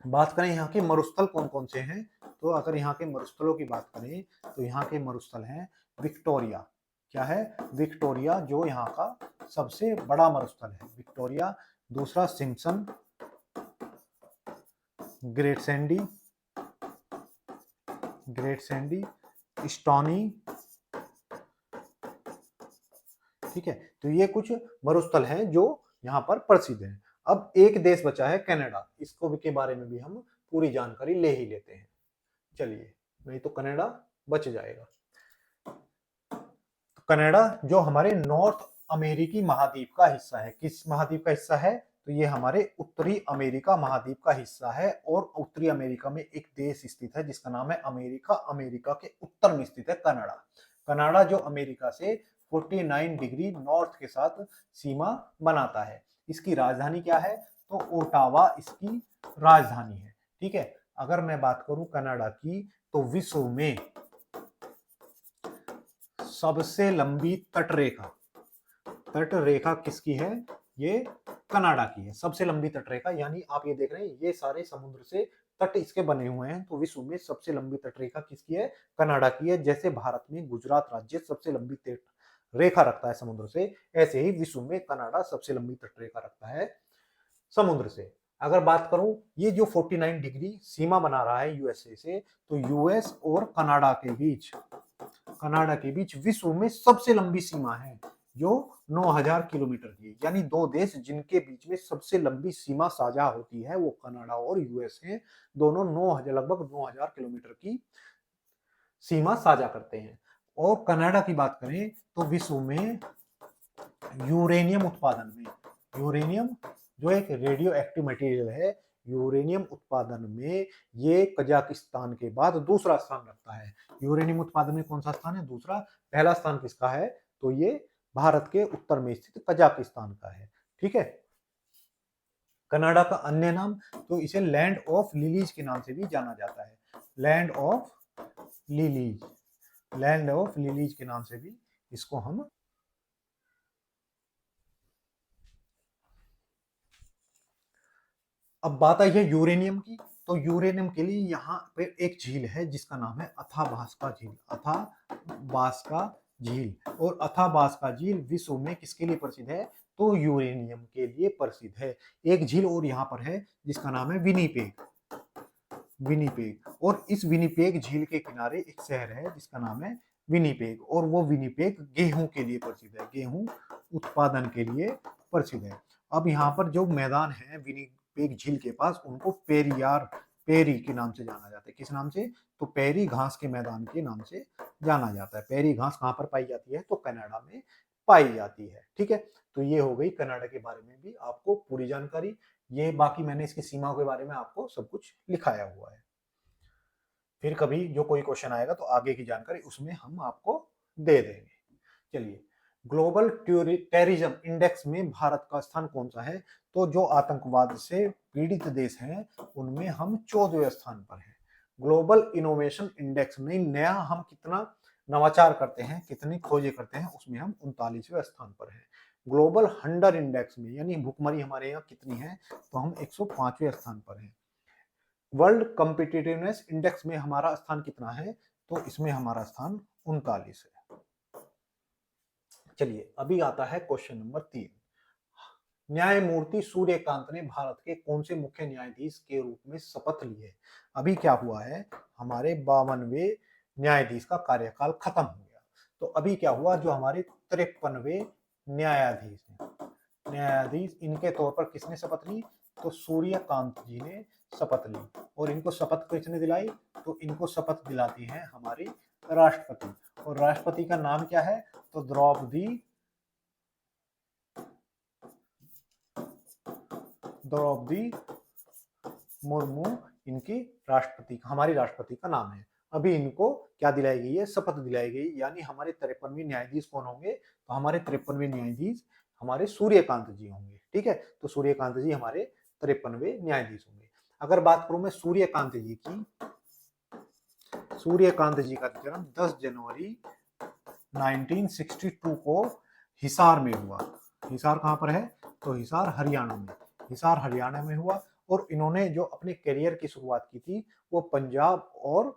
बात करें यहाँ के मरुस्थल कौन कौन से हैं, तो अगर यहाँ के मरुस्थलों की बात करें तो यहाँ के मरुस्थल हैं विक्टोरिया। क्या है? विक्टोरिया, जो यहाँ का सबसे बड़ा मरुस्थल है, विक्टोरिया। दूसरा Simpson, great Sandy, great Sandy, stony. ठीक है, तो ये कुछ मरुस्थल हैं जो यहाँ पर प्रसिद्ध हैं। अब एक देश बचा है कनाडा, इसको के बारे में भी हम पूरी जानकारी ले ही लेते हैं। चलिए, नहीं तो कनाडा बच जाएगा। तो कनाडा जो हमारे नॉर्थ अमेरिकी महाद्वीप का हिस्सा है, किस महाद्वीप का हिस्सा है? तो ये हमारे उत्तरी अमेरिका महाद्वीप का हिस्सा है, और उत्तरी अमेरिका में एक देश स्थित है जिसका नाम है अमेरिका। अमेरिका के उत्तर में स्थित है कनाडा। कनाडा जो अमेरिका से 49 डिग्री नॉर्थ के साथ सीमा बनाता है। इसकी राजधानी क्या है? तो ओटावा इसकी राजधानी है। ठीक है, अगर मैं बात करूं कनाडा की, तो विश्व में सबसे लंबी तटरेखा, तटरेखा किसकी है? ये कनाडा की है, सबसे लंबी तटरेखा। यानी आप ये देख रहे हैं, ये सारे समुद्र से तट इसके बने हुए हैं। तो विश्व में सबसे लंबी तटरेखा किसकी है? कनाडा की है। जैसे भारत में गुजरात राज्य सबसे लंबी रेखा रखता है समुद्र से, ऐसे ही विश्व में कनाडा सबसे लंबी तटरेखा रखता है समुद्र से। अगर बात करूं ये जो 49 डिग्री सीमा बना रहा है यूएसए से, तो यूएस और कनाडा के बीच विश्व में सबसे लंबी सीमा है जो 9000 किलोमीटर की। यानी दो देश जिनके बीच में सबसे लंबी सीमा साझा होती है वो कनाडा और यूएस है। दोनों 9000 लगभग 9000 किलोमीटर की सीमा साझा करते हैं। और कनाडा की बात करें तो विश्व में यूरेनियम उत्पादन में, यूरेनियम जो एक रेडियो एक्टिव मटेरियल है, यूरेनियम उत्पादन में ये कजाकिस्तान के बाद दूसरा स्थान रखता है। यूरेनियम उत्पादन में कौन सा स्थान है? दूसरा। पहला स्थान किसका है? तो ये भारत के उत्तर में स्थित कजाकिस्तान का है। ठीक है। कनाडा का अन्य नाम तो इसे लैंड ऑफ लिलीज के नाम से भी जाना जाता है। Land of lilies, land of lilies के नाम से भी इसको हम। अब बात आई है यूरेनियम की, तो यूरेनियम के लिए यहाँ पे एक झील है जिसका नाम है अथाबास्का झील। अथाबास्का झील, और अथाबास्का झील विश्व में किसके लिए प्रसिद्ध है? तो यूरेनियम के लिए प्रसिद्ध है। एक झील और यहाँ पर है जिसका नाम है विनिपेग। विनिपेग, और इस विनिपेग झील के किनारे एक शहर है जिसका नाम है विनिपेग, और वो विनिपेग गेहूं के लिए प्रसिद्ध है, गेहूं उत्पादन के लिए प्रसिद्ध है। अब यहाँ पर जो मैदान है विनिपेग झील के पास, उनको पेरी के नाम से जाना जाता है। किस नाम से? तो पेरी घास के मैदान के नाम से जाना जाता है। पेरी घास कहाँ पर पाई जाती है? तो कनाडा में पाई जाती है। ठीक है। तो ये हो गई कनाडा के बारे में भी आपको पूरी जानकारी। ये बाकी मैंने इसकी सीमा के बारे में आपको सब कुछ लिखाया हुआ है। फिर कभी जो कोई क्वेश्चन आएगा तो आगे की जानकारी उसमें हम आपको दे देंगे। चलिए, ग्लोबल टेररिज्म इंडेक्स में भारत का स्थान कौन सा है? तो जो आतंकवाद से पीड़ित देश हैं उनमें हम 14वें स्थान पर हैं। ग्लोबल इनोवेशन इंडेक्स में नया हम कितना नवाचार करते हैं, कितनी खोजें करते हैं, उसमें हम 39वें स्थान पर हैं। ग्लोबल हंगर इंडेक्स में यानी भूखमरी हमारे यहाँ कितनी है? तो हम 105वें स्थान पर हैं। वर्ल्ड कॉम्पिटिटिवनेस इंडेक्स में हमारा स्थान कितना है? तो इसमें हमारा स्थान 39 है। चलिए, अभी आता है क्वेश्चन नंबर 3। न्यायमूर्ति सूर्यकांत ने भारत के कौन से मुख्य न्यायाधीश के रूप में शपथ ली है? अभी क्या हुआ है, हमारे 52वें न्यायाधीश का कार्यकाल खत्म हो गया। तो अभी क्या हुआ, जो हमारे 53वें न्यायाधीश हैं, न्यायाधीश, इनके तौर पर किसने शपथ ली? तो सूर्यकांत जी ने शपथ ली। और इनको शपथ किसने दिलाई? तो इनको शपथ दिलाती है हमारी राष्ट्रपति। और राष्ट्रपति का नाम क्या है? तो द्रौपदी मुर्मू इनकी राष्ट्रपति, हमारी राष्ट्रपति का नाम है। अभी इनको क्या दिलाई गई है? शपथ दिलाई गई। यानी हमारे 53वें न्यायाधीश कौन होंगे? तो हमारे 53वें न्यायाधीश हमारे सूर्यकांत जी होंगे। ठीक है। तो सूर्यकांत जी हमारे 53वें न्यायाधीश होंगे। अगर बात करूं मैं सूर्यकांत जी की, सूर्यकांत जी का जन्म 10 जनवरी 1962 को हिसार में हुआ। हिसार कहां पर है? तो हिसार हरियाणा में, हिसार हरियाणा में हुआ। और इन्होंने जो अपने करियर की शुरुआत की थी वो पंजाब और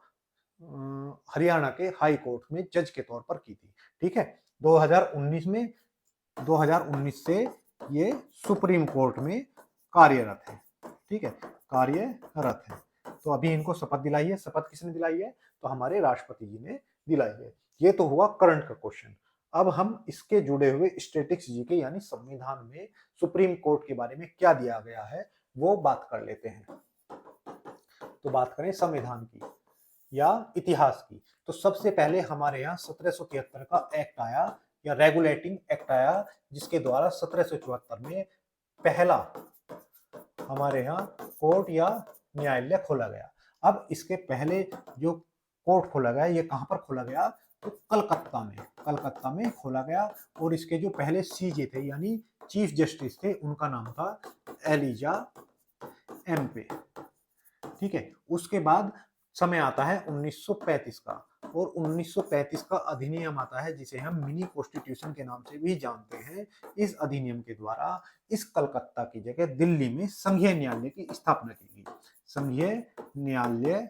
हरियाणा के हाई कोर्ट में जज के तौर पर की थी। ठीक है। 2019 से ये सुप्रीम कोर्ट में कार्यरत है। ठीक है, कार्यरत है। तो अभी इनको शपथ दिलाई है। शपथ किसने दिलाई है? तो हमारे राष्ट्रपति जी ने दिलाई है। ये तो हुआ करंट का क्वेश्चन। अब हम इसके जुड़े हुए स्टैटिक्स जी के यानी संविधान में सुप्रीम कोर्ट के बारे में क्या दिया गया है वो बात कर लेते हैं। तो बात करें संविधान की या इतिहास की, तो सबसे पहले हमारे यहाँ 1773 का एक्ट आया या रेगुलेटिंग एक्ट आया, जिसके द्वारा 1774 में पहला हमारे यहाँ कोर्ट या न्यायालय खोला गया। अब इसके पहले जो कोर्ट खोला गया ये कहाँ पर खोला गया? तो कलकत्ता में खोला गया। और इसके जो पहले सीजे थे यानी चीफ जस्टिस थे, उनका नाम था एलिजा एम्पे। ठीक है। उसके बाद समय आता है 1935 का, और 1935 का अधिनियम आता है जिसे हम मिनी कॉन्स्टिट्यूशन के नाम से भी जानते हैं। इस अधिनियम के द्वारा इस कलकत्ता की जगह दिल्ली में संघीय न्यायालय की स्थापना की गई। संघीय न्यायालय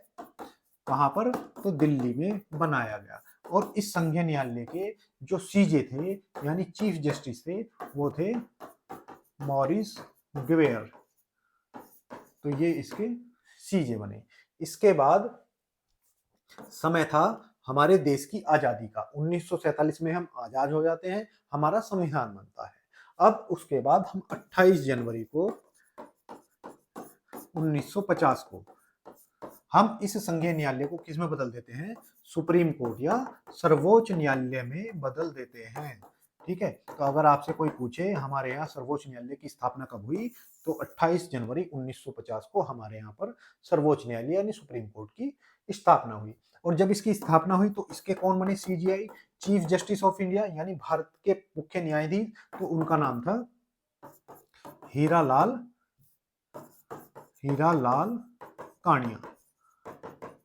कहां पर? तो दिल्ली में बनाया गया। और इस संघीय न्यायालय के जो सीजे थे यानी चीफ जस्टिस थे वो थे मॉरिस ग्वेयर। तो ये इसके सीजे बने। इसके बाद समय था हमारे देश की आजादी का, 1947 में हम आजाद हो जाते हैं, हमारा संविधान बनता है। अब उसके बाद हम 28 जनवरी को 1950 को हम इस संघीय न्यायालय को किस में बदल देते हैं, सुप्रीम कोर्ट या सर्वोच्च न्यायालय में बदल देते हैं। ठीक है, तो अगर आपसे कोई पूछे हमारे यहाँ सर्वोच्च न्यायालय की स्थापना कब हुई, तो 28 जनवरी 1950 को हमारे यहाँ पर सर्वोच्च न्यायालय यानी सुप्रीम कोर्ट की स्थापना हुई। और जब इसकी स्थापना हुई तो इसके कौन बने CGI, chief justice of India यानी भारत के मुख्य न्यायाधीश, तो उनका नाम था हीरालाल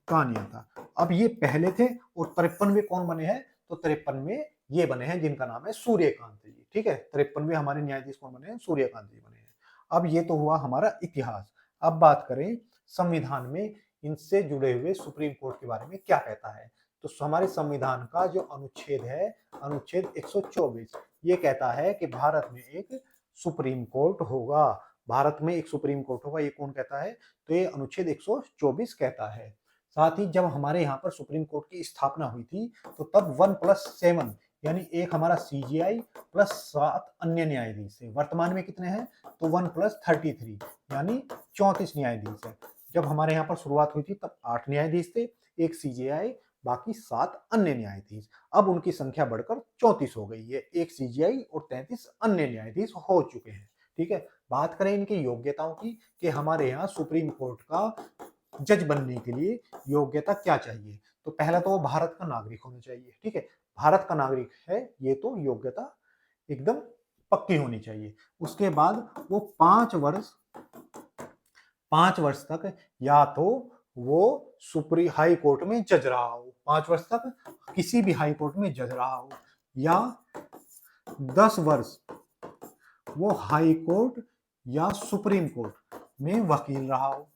कानिया था। अब ये पहले थे। और 53वें कौन बने हैं, तो 53वें ये बने हैं जिनका नाम है सूर्यकांत जी। ठीक है, 53वें हमारे न्यायाधीश कौन बने हैं, सूर्यकांत जी बने हैं। अब ये तो हुआ हमारा इतिहास। अब बात करें संविधान में इनसे जुड़े हुए सुप्रीम कोर्ट के बारे में क्या कहता है। तो हमारे संविधान का जो अनुच्छेद है, अनुच्छेद 124, ये कहता है कि भारत में एक सुप्रीम कोर्ट होगा। भारत में एक सुप्रीम कोर्ट होगा, ये कौन कहता है, तो ये अनुच्छेद 124 कहता है। साथ ही जब हमारे यहाँ पर सुप्रीम कोर्ट की स्थापना हुई थी, तो तब 1+7 यानी एक हमारा सीजीआई प्लस 7 अन्य न्यायाधीश थे। वर्तमान में कितने हैं, तो 1+33 यानी 34 न्यायाधीश है। जब हमारे यहाँ पर शुरुआत हुई थी तब 8 न्यायाधीश थे, एक सीजीआई, बाकी 7 अन्य न्यायाधीश। अब उनकी संख्या बढ़कर 34 हो गई है, एक सीजीआई और 33 अन्य न्यायाधीश हो चुके हैं। ठीक है, बात करें इनकी योग्यताओं की कि हमारे यहाँ सुप्रीम कोर्ट का जज बनने के लिए योग्यता क्या चाहिए, तो पहला तो वो भारत का नागरिक होना चाहिए। ठीक है, भारत का नागरिक है ये तो योग्यता एकदम पक्की होनी चाहिए। उसके बाद वो 5 वर्ष तक या तो वो सुप्रीम हाई कोर्ट में जज रहा हो, 5 वर्ष तक किसी भी हाई कोर्ट में जज रहा हो, या 10 वर्ष वो हाई कोर्ट या सुप्रीम कोर्ट में वकील रहा हो,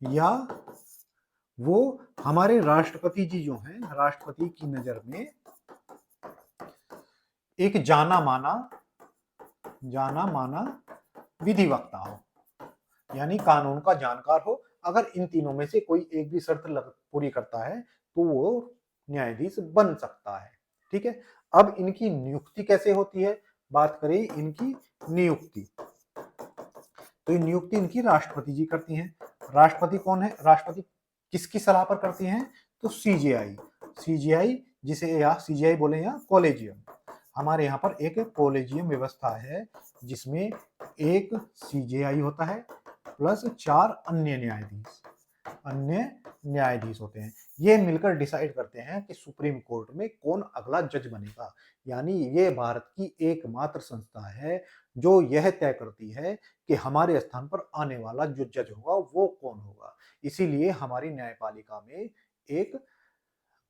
या वो हमारे राष्ट्रपति जी जो हैं, राष्ट्रपति की नजर में एक जाना माना विधिवक्ता हो, यानी कानून का जानकार हो। अगर इन तीनों में से कोई एक भी शर्त पूरी करता है तो वो न्यायाधीश बन सकता है। ठीक है, अब इनकी नियुक्ति कैसे होती है, बात करें इनकी नियुक्ति, तो ये नियुक्ति इनकी राष्ट्रपति जी करती हैं। राष्ट्रपति कौन है, राष्ट्रपति किसकी सलाह पर करती हैं, तो सीजीआई जिसे या सीजीआई बोले या कॉलेजियम। हमारे यहाँ पर एक कॉलेजियम व्यवस्था है जिसमें एक सीजीआई होता है प्लस 4 अन्य न्यायाधीश होते हैं। ये मिलकर डिसाइड करते हैं कि सुप्रीम कोर्ट में कौन अगला जज बनेगा। यानी ये भारत की एकमात्र संस्था है जो यह तय करती है कि हमारे स्थान पर आने वाला जो जज होगा वो कौन होगा। इसीलिए हमारी न्यायपालिका में एक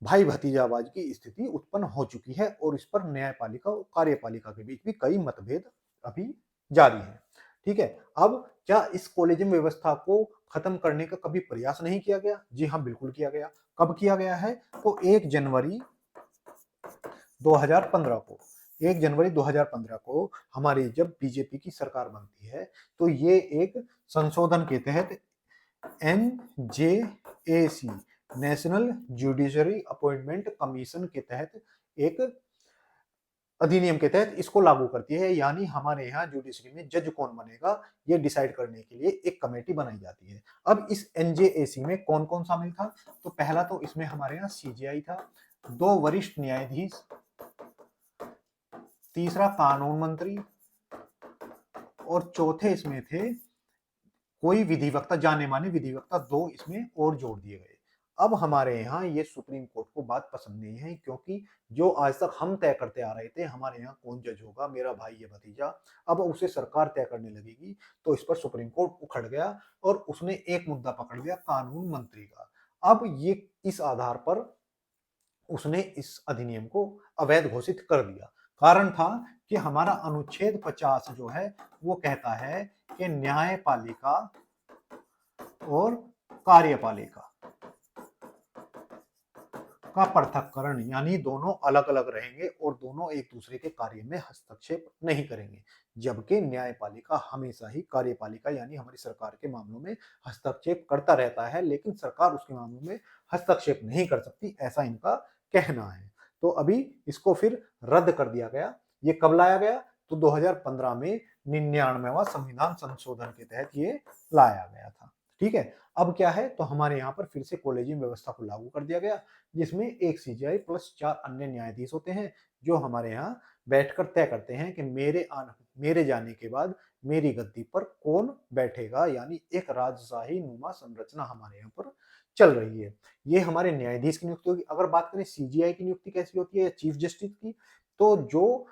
भाई भतीजावाद की स्थिति उत्पन्न हो चुकी है और इस पर न्यायपालिका और कार्यपालिका के बीच भी कई मतभेद अभी जारी हैं। ठीक है, अब क्या इस कॉलेजियम व्यवस्था को खत्म करने का कभी प्रयास नहीं किया गया? जी हाँ, बिल्कुल किया गया। कब किया गया है, तो 1 जनवरी 2015 को, 1 जनवरी 2015 को हमारी जब बीजेपी की सरकार बनती है तो ये एक संशोधन के तहत NJAC national judiciary appointment commission के तहत एक अधिनियम के तहत इसको लागू करती है। यानी हमारे यहाँ जुडिशरी में जज कौन बनेगा ये डिसाइड करने के लिए एक कमेटी बनाई जाती है। अब इस NJAC में कौन कौन शामिल था, तो पहला तो इसमें हमारे यहाँ CJI था, 2 वरिष्ठ न्यायाधीश, तीसरा कानून मंत्री, और चौथे इसमें थे कोई विधिवक्ता, जाने माने विधिवक्ता, 2 इसमें और जोड़ दिए गए। अब हमारे यहाँ ये सुप्रीम कोर्ट को बात पसंद नहीं है, क्योंकि जो आज तक हम तय करते आ रहे थे हमारे यहाँ कौन जज होगा, मेरा भाई या भतीजा, अब उसे सरकार तय करने लगेगी। तो इस पर सुप्रीम कोर्ट उखड़ गया और उसने एक मुद्दा पकड़ लिया, कानून मंत्री का। अब ये इस आधार पर उसने इस अधिनियम को अवैध घोषित कर दिया। कारण था कि हमारा अनुच्छेद 50 जो है वो कहता है कि न्यायपालिका और कार्यपालिका का पृथक्करण, यानी दोनों अलग अलग रहेंगे और दोनों एक दूसरे के कार्य में हस्तक्षेप नहीं करेंगे, जबकि न्यायपालिका हमेशा ही कार्यपालिका यानी हमारी सरकार के मामलों में हस्तक्षेप करता रहता है, लेकिन सरकार उसके मामलों में हस्तक्षेप नहीं कर सकती, ऐसा इनका कहना है। तो अभी इसको फिर रद्द कर दिया गया। ये कब लाया गया? तो 2015 में 99वां संविधान संशोधन के तहत ये लाया गया था। ठीक है, अब क्या है, तो हमारे यहाँ पर फिर से कॉलेजियम व्यवस्था को लागू कर दिया गया, जिसमें एक सीजीआई प्लस 4 अन्य न्यायाधीश होते हैं, जो हमारे यहाँ बैठकर तय करते हैं कि मेरे जाने के बाद मेरी गद्दी पर कौन बैठेगा, यानी एक राजशाही नुमा संरचना हमारे यहाँ पर चल रही है। ये हमारे न्यायाधीश की नियुक्ति होगी। अगर बात करें सीजीआई की नियुक्ति कैसी होती है, चीफ जस्टिस की, तो जो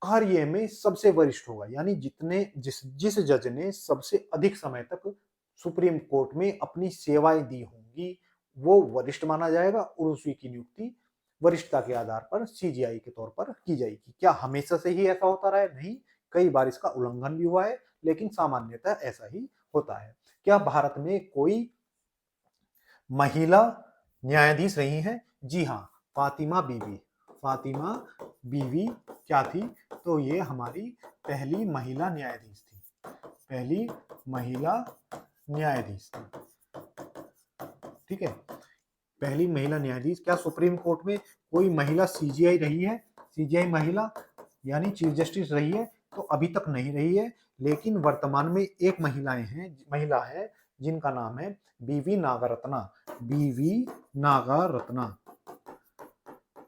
कार्य में सबसे वरिष्ठ होगा, यानी जिस जज ने सबसे अधिक समय तक सुप्रीम कोर्ट में अपनी सेवाएं दी होंगी, वो वरिष्ठ माना जाएगा और उसी की नियुक्ति वरिष्ठता के आधार पर सीजीआई के तौर पर की जाएगी। क्या हमेशा से ही ऐसा होता रहा है? नहीं, कई बार इसका उल्लंघन भी हुआ है, लेकिन सामान्यतः ऐसा ही होता है। क्या भारत में कोई महिला न्यायाधीश रही हैं? जी हाँ, फातिमा बीवी। फातिमा बीवी क्या थी? तो ये हमारी पहली महिला न्यायाधीश थी, पहली महिला न्यायाधीश थी। ठीक है, पहली महिला न्यायाधीश। क्या सुप्रीम कोर्ट में कोई महिला सीजीआई रही है? सीजीआई महिला यानी चीफ जस्टिस रही है? तो अभी तक नहीं रही है, लेकिन वर्तमान में एक महिला है जिनका नाम है बीवी नागरत्ना, बीवी नागरत्ना।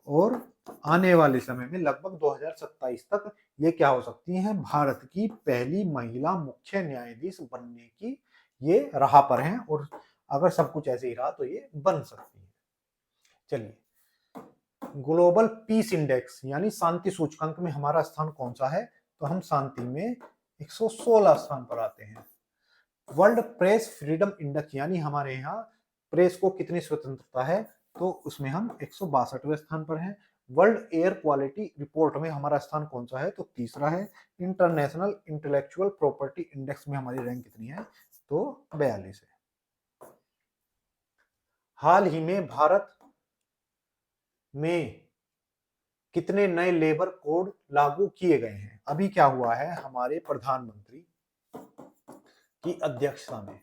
और आने वाले समय में लगभग 2027 तक ये क्या हो सकती हैं? भारत की पहली महिला मुख्य न्यायाधीश बनने की ये राह पर हैं, और अगर सब कुछ ऐसे ही रहा तो ये बन सकती है। चलिए, ग्लोबल पीस इंडेक्स यानी शांति सूचकांक में हमारा स्थान कौन सा है? तो हम शांति में 116 स्थान पर आते हैं। वर्ल्ड प्रेस फ्रीडम इंडेक्स यानी हमारे यहाँ प्रेस को कितनी स्वतंत्रता है, तो उसमें हम 162वें स्थान पर हैं। वर्ल्ड एयर क्वालिटी रिपोर्ट में हमारा स्थान कौन सा है? तो तीसरा है। इंटरनेशनल इंटेलेक्चुअल प्रॉपर्टी इंडेक्स में हमारी रैंक कितनी है? तो 42 है। हाल ही में भारत में कितने नए लेबर कोड लागू किए गए हैं? अभी क्या हुआ है, हमारे प्रधानमंत्री की अध्यक्षता में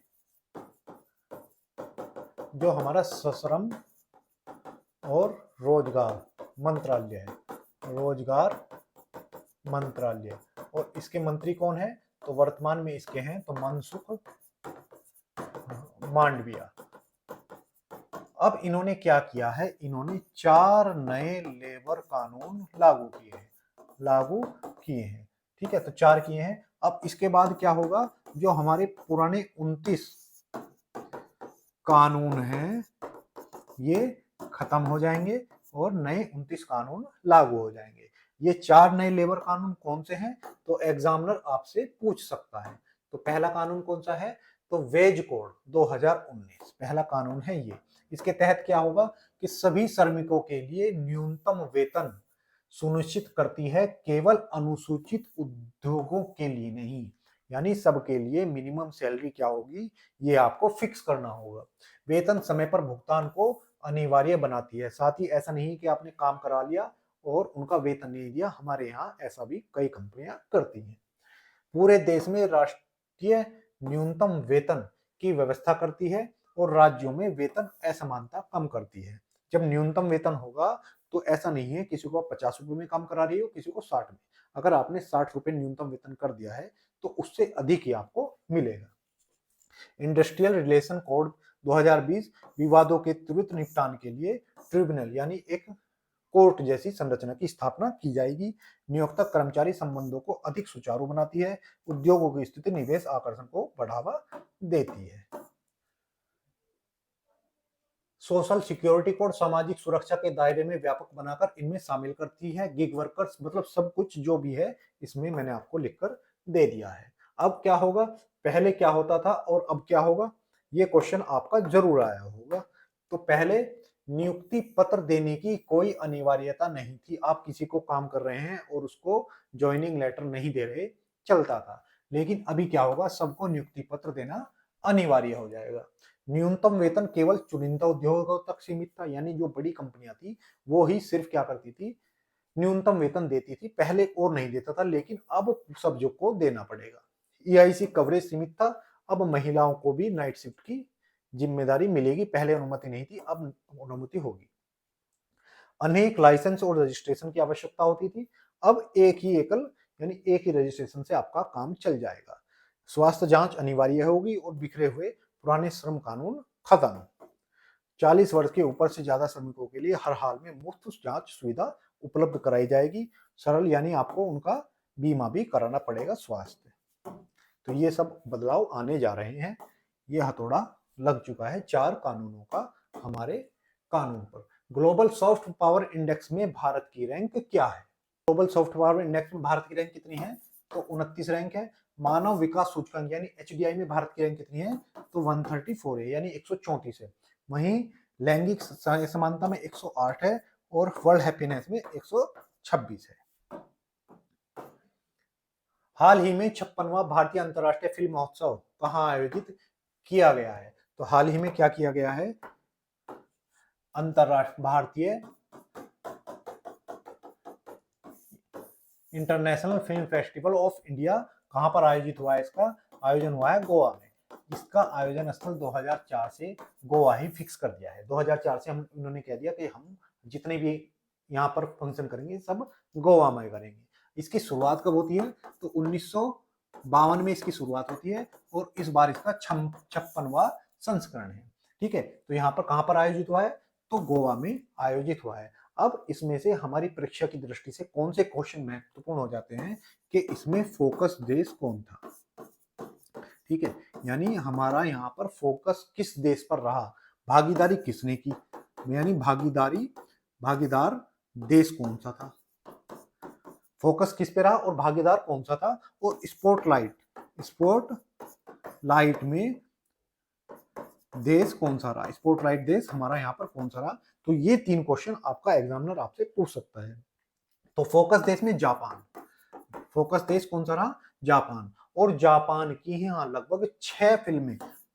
जो हमारा श्रम और रोजगार मंत्रालय है, रोजगार मंत्रालय, और इसके मंत्री कौन है? तो वर्तमान में इसके हैं तो मनसुख मांडविया। अब इन्होंने क्या किया है? इन्होंने 4 नए लेबर कानून लागू किए हैं। ठीक है, तो 4 किए हैं। अब इसके बाद क्या होगा? जो हमारे पुराने 29 कानून हैं ये खत्म हो जाएंगे और नए 29 कानून लागू हो जाएंगे। ये 4 नए लेबर कानून कौन से हैं? तो एग्जामिनर आपसे पूछ सकता है। तो पहला कानून कौन सा है? तो वेज कोड 2019 पहला कानून है ये। इसके तहत क्या होगा कि सभी श्रमिकों के लिए न्यूनतम वेतन सुनिश्चित करती है, केवल अनुसूचित उद्योगों के लिए नहीं, यानी सबके लिए मिनिमम सैलरी क्या होगी ये आपको फिक्स करना होगा। वेतन समय पर भुगतान को अनिवार्य बनाती है। साथ ही ऐसा नहीं कि आपने काम करा लिया और उनका वेतन नहीं दिया, हमारे यहाँ ऐसा भी कई कंपनियां करती हैं। पूरे देश में राष्ट्रीय न्यूनतम वेतन की व्यवस्था करती है और राज्यों में वेतन असमानता कम करती है। जब न्यूनतम वेतन होगा तो ऐसा नहीं है किसी को 50 रुपए में काम करा रही हो, किसी को 60 में। अगर आपने 60 रुपए न्यूनतम वेतन कर दिया है तो उससे अधिक ही आपको मिलेगा। इंडस्ट्रियल रिलेशन कोड 2020 विवादों के त्वरित निपटान के लिए ट्रिब्यूनल यानी एक कोर्ट जैसी संरचना की स्थापना की जाएगी। नियोक्ता कर्मचारी संबंधों को अधिक सुचारू बनाती है। उद्योगों की स्थिति निवेश आकर्षण को बढ़ावा देती है। सोशल सिक्योरिटी कोड सामाजिक सुरक्षा के दायरे में व्यापक बनाकर इनमें शामिल करती है। गिग वर्कर्स मतलब सब कुछ जो भी है इसमें मैंने आपको लिखकर दे दिया है। अब क्या होगा, पहले क्या होता था और अब क्या होगा, ये क्वेश्चन आपका जरूर आया होगा। तो पहले नियुक्ति पत्र देने की कोई अनिवार्यता नहीं थी। आप किसी को काम कर रहे हैं और उसको ज्वाइनिंग लेटर नहीं दे रहे, चलता था। लेकिन अभी क्या होगा, सबको नियुक्ति पत्र देना अनिवार्य हो जाएगा। न्यूनतम वेतन केवल चुनिंदा उद्योगों तक सीमित था, यानी जो बड़ी कंपनियां थी वो ही सिर्फ क्या करती थी, न्यूनतम वेतन देती थी, पहले और नहीं देता था, लेकिन अब सब जो को देना पड़ेगा। ईआईसी कवरेज सीमित था, अब महिलाओं को भी नाइट शिफ्ट की जिम्मेदारी मिलेगी, पहले अनुमति नहीं थी, अब अनुमति होगी। अनेक लाइसेंस और रजिस्ट्रेशन की आवश्यकता होती थी, अब एक ही एकल यानी एक ही रजिस्ट्रेशन से आपका काम चल जाएगा। स्वास्थ्य जांच अनिवार्य होगी और बिखरे हुए पुराने श्रम कानून खत्म। 40 वर्ष के ऊपर से ज्यादा श्रमिकों के लिए हर हाल में मुफ्त जांच सुविधा उपलब्ध कराई जाएगी। सरल यानी आपको उनका बीमा भी कराना पड़ेगा स्वास्थ्य। तो ये सब बदलाव आने जा रहे हैं। ये हथौड़ा लग चुका है 4 कानूनों का हमारे कानून पर। ग्लोबल सॉफ्ट पावर इंडेक्स में भारत की रैंक क्या है? ग्लोबल सॉफ्ट पावर इंडेक्स में भारत की रैंक कितनी है? तो 29 रैंक है। मानव विकास सूचकांक यानी एचडीआई में भारत की रैंक कितनी है? तो 134 है, यानी 134 है। वहीं लैंगिक समानता में 108 है और वर्ल्ड हैप्पीनेस में 126 है। हाल ही में 56वां भारतीय अंतर्राष्ट्रीय फिल्म महोत्सव कहाँ आयोजित किया गया है? तो हाल ही में क्या किया गया है? अंतर्राष्ट्रीय भारतीय international film festival of India कहां पर आयोजित हुआ है? इसका आयोजन हुआ है गोवा में। इसका आयोजन स्थल 2004 से गोवा ही फिक्स कर दिया है। 2004 से हम इन्होंने कह दिया कि हम जितने भी यहाँ पर फंक्शन करेंगे सब गोवा में करेंगे। इसकी शुरुआत कब होती है? तो 1952 में इसकी शुरुआत होती है और इस बार इसका 56वां संस्करण है। ठीक है, तो यहाँ पर कहां पर आयोजित हुआ है? तो गोवा में आयोजित हुआ है। अब इसमें से हमारी परीक्षा की दृष्टि से कौन से क्वेश्चन महत्वपूर्ण हो जाते हैं कि इसमें फोकस देश कौन था। ठीक है, यानी हमारा यहाँ पर फोकस किस देश पर रहा, भागीदारी किसने की, यानी भागीदार देश कौन सा था, फोकस किस पे रहा और भागीदार कौन सा था। और स्पॉटलाइट में देश कौन सा रहा, स्पॉटलाइट देश हमारा यहाँ पर कौन सा रहा। तो ये 3 क्वेश्चन आपका एग्जामिनर आपसे पूछ सकता है। तो फोकस देश में जापान, फोकस देश कौन सा रहा? जापान। और जापान की यहाँ लगभग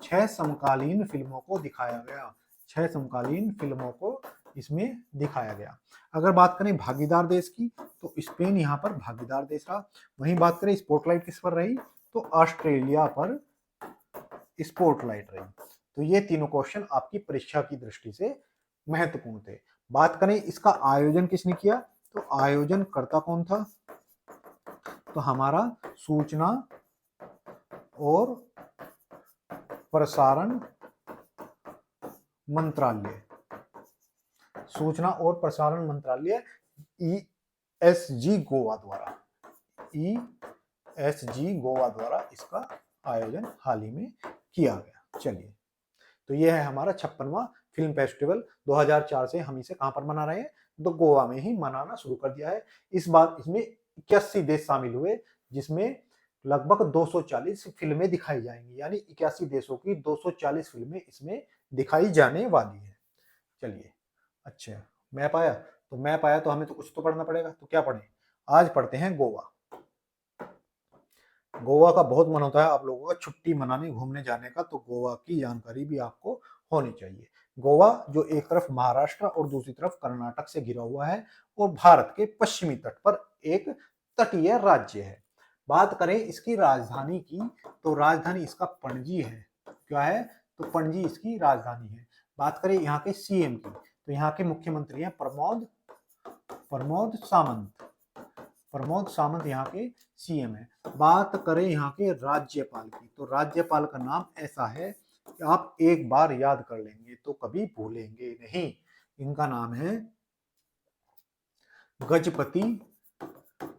6 समकालीन फिल्मों को दिखाया गया, 6 समकालीन फिल्मों को इसमें दिखाया गया। अगर बात करें भागीदार देश की तो स्पेन यहाँ पर भागीदार देश रहा। वहीं बात करें स्पॉटलाइट किस पर रही? तो ऑस्ट्रेलिया पर स्पॉटलाइट रही। तो ये तीनों क्वेश्चन आपकी परीक्षा की दृष्टि से महत्वपूर्ण थे। बात करें इसका आयोजन किसने किया? तो आयोजन करता कौन था? तो हमारा सूचना और प्रसारण मंत्रालय, सूचना और प्रसारण मंत्रालय ईएसजी गोवा द्वारा इसका आयोजन हाल ही में किया गया। चलिए, तो यह है हमारा 56वां फिल्म फेस्टिवल। 2004 से हम इसे कहां पर मना रहे हैं? तो गोवा में ही मनाना शुरू कर दिया है। इस बार इसमें 81 देश शामिल हुए, जिसमें लगभग 240 फिल्में दिखाई जाएंगी, यानी 81 देशों की 240 फिल्में इसमें दिखाई जाने वाली है। चलिए, अच्छा मैप आया, तो मैप आया तो हमें तो कुछ तो पढ़ना पड़ेगा। तो क्या पढ़ें? आज पढ़ते हैं गोवा। गोवा का बहुत मन होता है आप लोगों का छुट्टी मनाने घूमने जाने का, तो गोवा की जानकारी भी आपको होनी चाहिए। गोवा जो एक तरफ महाराष्ट्र और दूसरी तरफ कर्नाटक से घिरा हुआ है और भारत के पश्चिमी तट पर एक तटीय राज्य है। बात करें इसकी राजधानी की, तो राजधानी इसका पणजी है। क्या है? तो पणजी इसकी राजधानी है। बात करें यहाँ के सीएम की, तो यहाँ के मुख्यमंत्री हैं प्रमोद सावंत यहाँ के सीएम है। बात करें यहाँ के राज्यपाल की, तो राज्यपाल का नाम ऐसा है कि आप एक बार याद कर लेंगे तो कभी भूलेंगे नहीं। इनका नाम है गजपति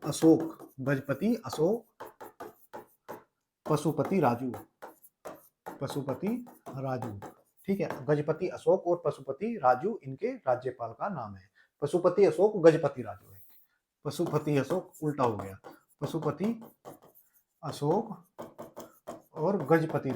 अशोक पशुपति राजू। ठीक है, गजपति अशोक और पशुपति राजू इनके राज्यपाल का नाम है। पशुपति अशोक गजपति राजू है। पशुपति अशोक उल्टा हो गया, पशुपति अशोक और गजपति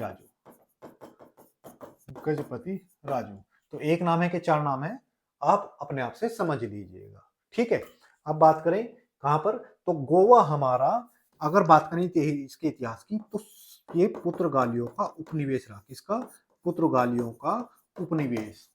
राजू। तो एक नाम है कि 4 नाम है, आप अपने आप से समझ लीजिएगा। ठीक है, अब बात करें कहां पर? तो गोवा हमारा, अगर बात करें इसके इतिहास की, तो ये पुर्तगालियों का उपनिवेश रहा। किसका? पुर्तगालियों का उपनिवेश,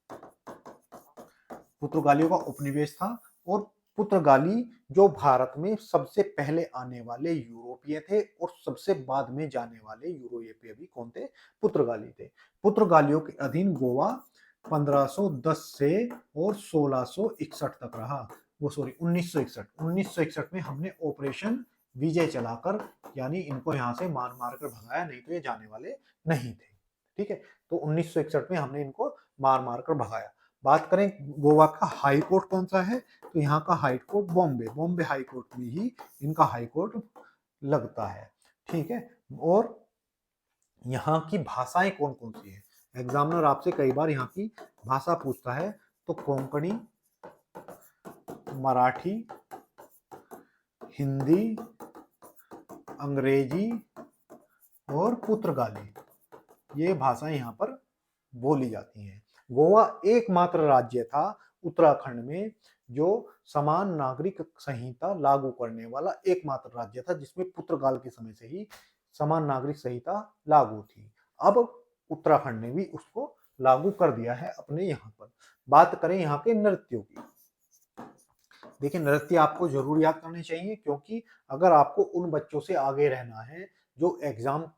पुर्तगालियों का उपनिवेश था। और पुर्तगाली जो भारत में सबसे पहले आने वाले यूरोपीय थे और सबसे बाद में जाने वाले यूरोपीय भी कौन थे? पुर्तगाली थे। पुर्तगालियों के अधीन गोवा 1510 से और 1661 तक रहा। वो सॉरी 1961 में हमने ऑपरेशन विजय चलाकर यानी इनको यहां से मार मार कर भगाया, नहीं तो ये जाने वाले नहीं थे। ठीक है, तो 1961 में हमने इनको मार मार कर भगाया। बात करें गोवा का हाई कोर्ट कौन सा है, तो यहाँ का high court Bombay high court में ही इनका हाई कोर्ट लगता है। ठीक है, और यहाँ की भाषाएं कौन कौन सी है? एग्जामिनर आपसे कई बार यहाँ की भाषा पूछता है, तो कोंकणी, मराठी, हिंदी, अंग्रेजी और पुर्तगाली, ये भाषाएं यहाँ पर बोली जाती हैं। गोवा एकमात्र राज्य था उत्तराखंड में जो समान नागरिक संहिता लागू करने वाला एकमात्र राज्य था, जिसमें पुर्तगाल के समय से ही समान नागरिक संहिता लागू थी। अब उत्तराखंड ने भी उसको लागू कर दिया है अपने यहाँ पर। बात करें यहाँ के नृत्यों की, देखिए नृत्य आपको जरूर याद करने चाहिए, क्योंकि अगर आपको उन बच्चों से आगे रहना है जो एग्जाम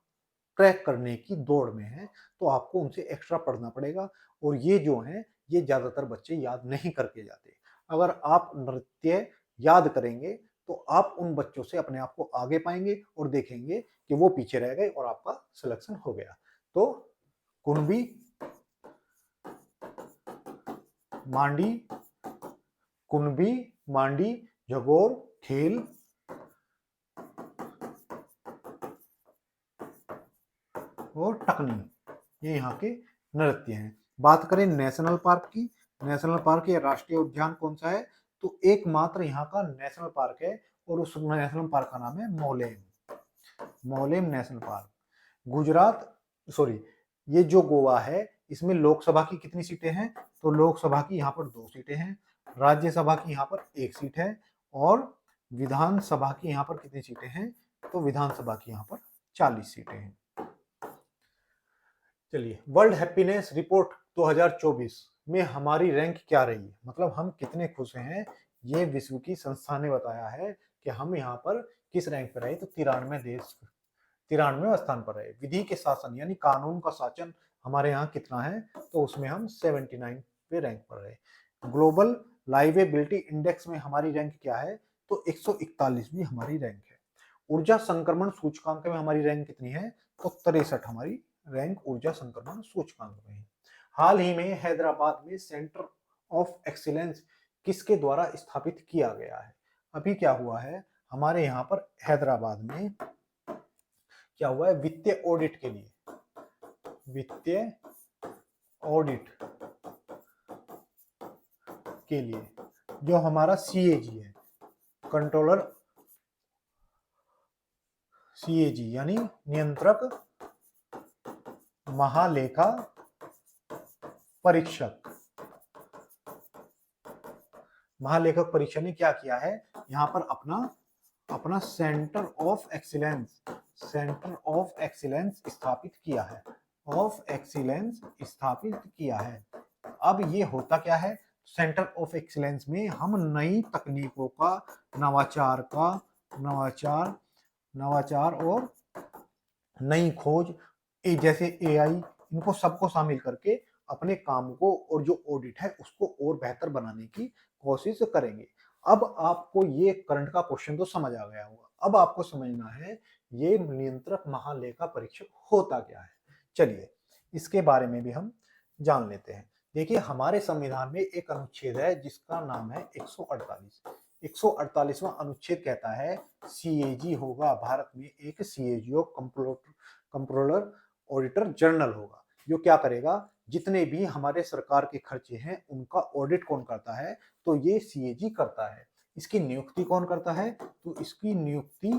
क्रैक करने की दौड़ में है, तो आपको उनसे एक्स्ट्रा पढ़ना पड़ेगा। और ये जो है ये ज्यादातर बच्चे याद नहीं करके जाते। अगर आप नृत्य याद करेंगे तो आप उन बच्चों से अपने आप को आगे पाएंगे और देखेंगे कि वो पीछे रह गए और आपका सिलेक्शन हो गया। तो कुणबी, मांडी, कुणबी, मांडी, जगोर, खेल और टकनी, ये यहाँ के नृत्य हैं। बात करें नेशनल पार्क की, नेशनल पार्क या राष्ट्रीय उद्यान कौन सा है, तो एकमात्र यहाँ का नेशनल पार्क है और उस नेशनल पार्क का नाम है Mollem national park. Gujarat sorry ये जो गोवा है इसमें लोकसभा की कितनी सीटें हैं, तो लोकसभा की यहाँ पर 2 सीटें हैं, राज्यसभा की यहाँ पर 1 सीट है और विधानसभा की यहाँ पर कितनी सीटें हैं, तो विधानसभा की यहाँ पर 40 सीटें हैं। चलिए, वर्ल्ड हैप्पीनेस रिपोर्ट 2024 में हमारी रैंक क्या रही है, मतलब हम कितने खुश हैं, ये विश्व की संस्था ने बताया है कि हम यहाँ पर किस रैंक पर रहे, तो 93वें स्थान पर रहे। विधि के शासन यानी कानून का शासन हमारे यहाँ कितना है, तो उसमें हम 79वें रैंक पर रहे। ग्लोबल लाइवेबिलिटी इंडेक्स में हमारी रैंक क्या है, तो 141वीं हमारी रैंक है। ऊर्जा संक्रमण सूचकांक में हमारी रैंक कितनी है, तो 63 हमारी रैंक ऊर्जा संक्रमण सूचकांक में है। हाल ही में हैदराबाद में सेंटर ऑफ एक्सीलेंस किसके द्वारा स्थापित किया गया है? अभी क्या हुआ है हमारे यहाँ पर हैदराबाद में, क्या हुआ है, वित्तीय ऑडिट के लिए, वित्तीय ऑडिट के लिए जो हमारा सीएजी है, कंट्रोलर सीएजी यानी नियंत्रक महालेखा परीक्षक, महालेखक परीक्षक ने क्या किया है, यहाँ पर अपना सेंटर ऑफ एक्सीलेंस स्थापित किया है, अब ये होता क्या है, सेंटर ऑफ एक्सीलेंस में हम नई तकनीकों का नवाचार और नई खोज जैसे एआई, इनको सबको शामिल करके अपने काम को और जो ऑडिट है उसको और बेहतर बनाने की कोशिश करेंगे। अब आपको ये करंट का क्वेश्चन तो समझ आ गया होगा, अब आपको समझना है ये नियंत्रक महालेखा परीक्षक होता क्या है। चलिए इसके बारे में भी हम जान लेते हैं। देखिए हमारे संविधान में एक अनुच्छेद है जिसका नाम है 148वां अनुच्छेद कहता है सीएजी होगा, भारत में एक सीएजी कंट्रोलर ऑडिटर जनरल होगा, जो क्या करेगा, जितने भी हमारे सरकार के खर्चे हैं उनका ऑडिट कौन करता है, तो ये सीएजी करता है। इसकी नियुक्ति कौन करता है, तो इसकी नियुक्ति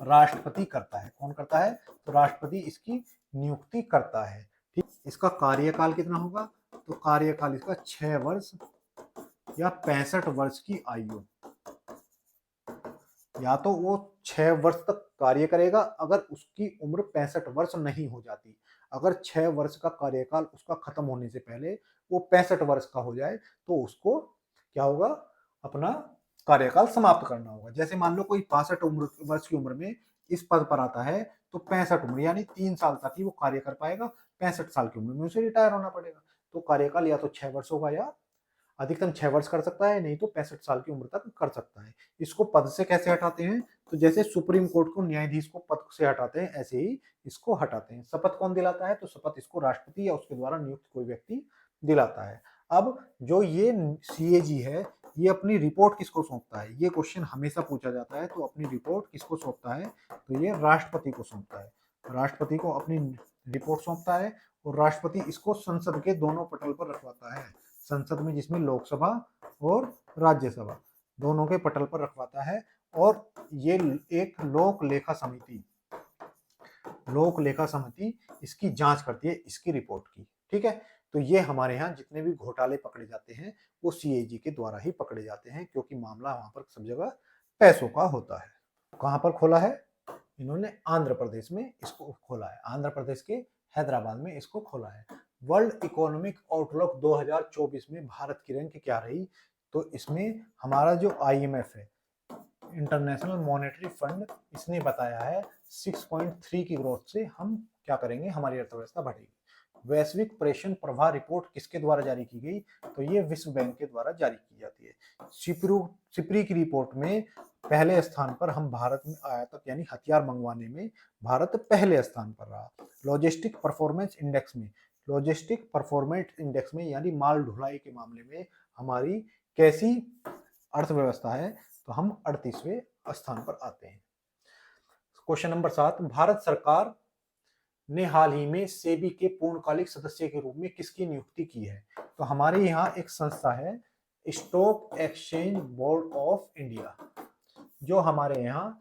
राष्ट्रपति करता है। कौन करता है, तो राष्ट्रपति इसकी नियुक्ति करता है। ठीक, इसका कार्यकाल कितना होगा, तो कार्यकाल इसका 6 वर्ष या 65 वर्ष की आयु, या तो वो 6 वर्ष तक कार्य करेगा अगर उसकी उम्र 65 वर्ष नहीं हो जाती, अगर 6 वर्ष का कार्यकाल उसका खत्म होने से पहले वो 65 वर्ष का हो जाए तो उसको क्या होगा, अपना कार्यकाल समाप्त करना होगा। जैसे मान लो कोई 65 वर्ष की उम्र में इस पद पर आता है तो 65 उम्र यानी 3 साल तक ही वो कार्य कर पाएगा, 65 साल की उम्र में उसे रिटायर होना पड़ेगा। तो कार्यकाल या तो 6 वर्ष होगा या अधिकतम 6 वर्ष कर सकता है, नहीं तो 65 साल की उम्र तक कर सकता है। इसको पद से कैसे हटाते हैं, तो जैसे सुप्रीम कोर्ट को न्यायाधीश को पद से हटाते हैं ऐसे ही इसको हटाते हैं। शपथ कौन दिलाता है, तो शपथ इसको राष्ट्रपति या उसके द्वारा नियुक्त कोई व्यक्ति दिलाता है। अब जो ये सीएजी है ये अपनी रिपोर्ट किसको सौंपता है, ये क्वेश्चन हमेशा पूछा जाता है। तो अपनी रिपोर्ट किसको सौंपता है, तो ये राष्ट्रपति को सौंपता है। राष्ट्रपति को अपनी रिपोर्ट सौंपता है और राष्ट्रपति इसको संसद के दोनों पटल पर रखवाता है। संसद में जिसमें लोकसभा और राज्यसभा दोनों के पटल पर रखवाता है। और ये एक लोक लेखा समिति इसकी जांच करती है इसकी रिपोर्ट की। ठीक है, तो ये हमारे यहाँ जितने भी घोटाले पकड़े जाते हैं वो सीएजी के द्वारा ही पकड़े जाते हैं, क्योंकि मामला वहां पर सब जगह पैसों का होता है। कहां पर खोला है, इन्होंने आंध्र प्रदेश में इसको खोला है, आंध्र प्रदेश के हैदराबाद में इसको खोला है। वर्ल्ड इकोनॉमिक आउटलुक 2024 में भारत की रैंक क्या रही, तो इसमें हमारा जो आईएमएफ है, इंटरनेशनल मॉनेटरी फंड, इसने बताया है 6.3 की ग्रोथ से हम क्या करेंगे, हमारी अर्थव्यवस्था बढ़ेगी। वैश्विक प्रेषण प्रवाह रिपोर्ट किसके द्वारा जारी की गई, तो ये विश्व बैंक के द्वारा जारी की जाती है। सिप्री की रिपोर्ट में पहले स्थान पर हम भारत में आयातक यानी हथियार मंगवाने में भारत पहले स्थान पर रहा। लॉजिस्टिक परफॉर्मेंस इंडेक्स में यानी माल ढुलाई के मामले में हमारी कैसी अर्थव्यवस्था है, तो हम 38वें स्थान पर आते हैं। क्वेश्चन नंबर 7, भारत सरकार ने हाल ही में सेबी के पूर्णकालिक सदस्य के रूप में किसकी नियुक्ति की है, तो हमारे यहाँ एक संस्था है stock exchange board of India, जो हमारे यहाँ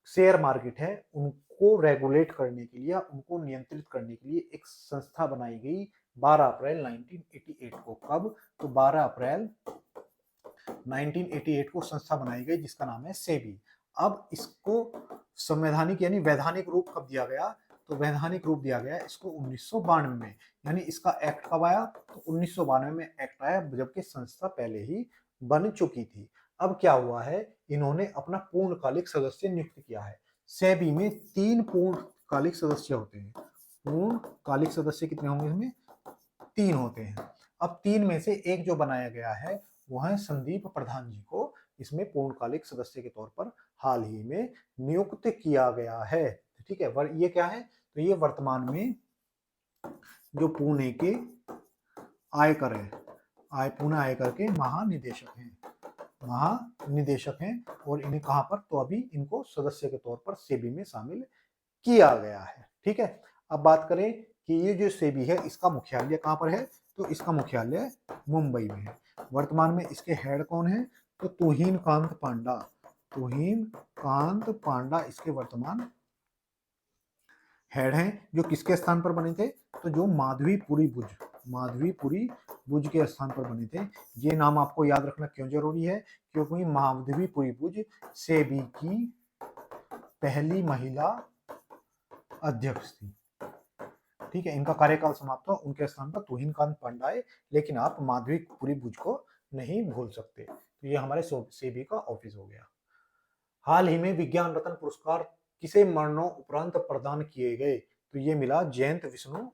शेयर मार्केट है उनको रेगुलेट करने के लिए, उनको नियंत्रित करने के लिए एक संस्था बनाई गई 12 अप्रैल 1988 को। कब, तो 12 अप्रैल 1988 को संस्था बनाई गई जिसका नाम है सेबी। अब इसको संवैधानिक यानी वैधानिक रूप कब दिया गया, तो वैधानिक रूप दिया गया इसको 1992 में, यानी इसका एक्ट कब आया, तो 1992 में एक्ट आया, जबकि संस्था पहले ही बन चुकी थी। अब क्या हुआ है, इन्होंने अपना पूर्णकालिक सदस्य नियुक्त किया है। सेबी में 3 पूर्णकालिक सदस्य होते हैं। पूर्णकालिक सदस्य कितने होंगे, इसमें 3 होते हैं। अब 3 में से एक जो बनाया गया है वो है संदीप प्रधान जी को इसमें पूर्णकालिक सदस्य के तौर पर हाल ही में नियुक्त किया गया है। ठीक है, ये क्या है, तो ये वर्तमान में जो पुणे के आयकर है, पुणे आयकर के महानिदेशक हैं और इन्हें कहां पर, तो अभी इनको सदस्य के तौर पर सेबी में शामिल किया गया है। ठीक है, अब बात करें कि ये जो सेबी है इसका मुख्यालय कहां पर है, तो इसका मुख्यालय मुंबई में है। वर्तमान में इसके हेड कौन है, तो तुहिन कांत पांडा इसके वर्तमान हेड हैं, जो किसके स्थान पर बने थे, तो जो माधवीपुरी बुज के स्थान पर बने थे। ये नाम आपको याद रखना क्यों जरूरी है, क्योंकि माधवीपुरी बुज सेबी की पहली महिला अध्यक्ष थी। ठीक है, इनका कार्यकाल समाप्त हुआ, उनके स्थान पर तुहिन कांत पांडा है, लेकिन आप माधवीपुरी बुज को नहीं भूल सकते। तो ये हमारे सेबी का ऑफिस हो गया। हाल ही में विज्ञान रत्न पुरस्कार किसे मरणोपरांत प्रदान किए गए, तो ये मिला जयंत विष्णु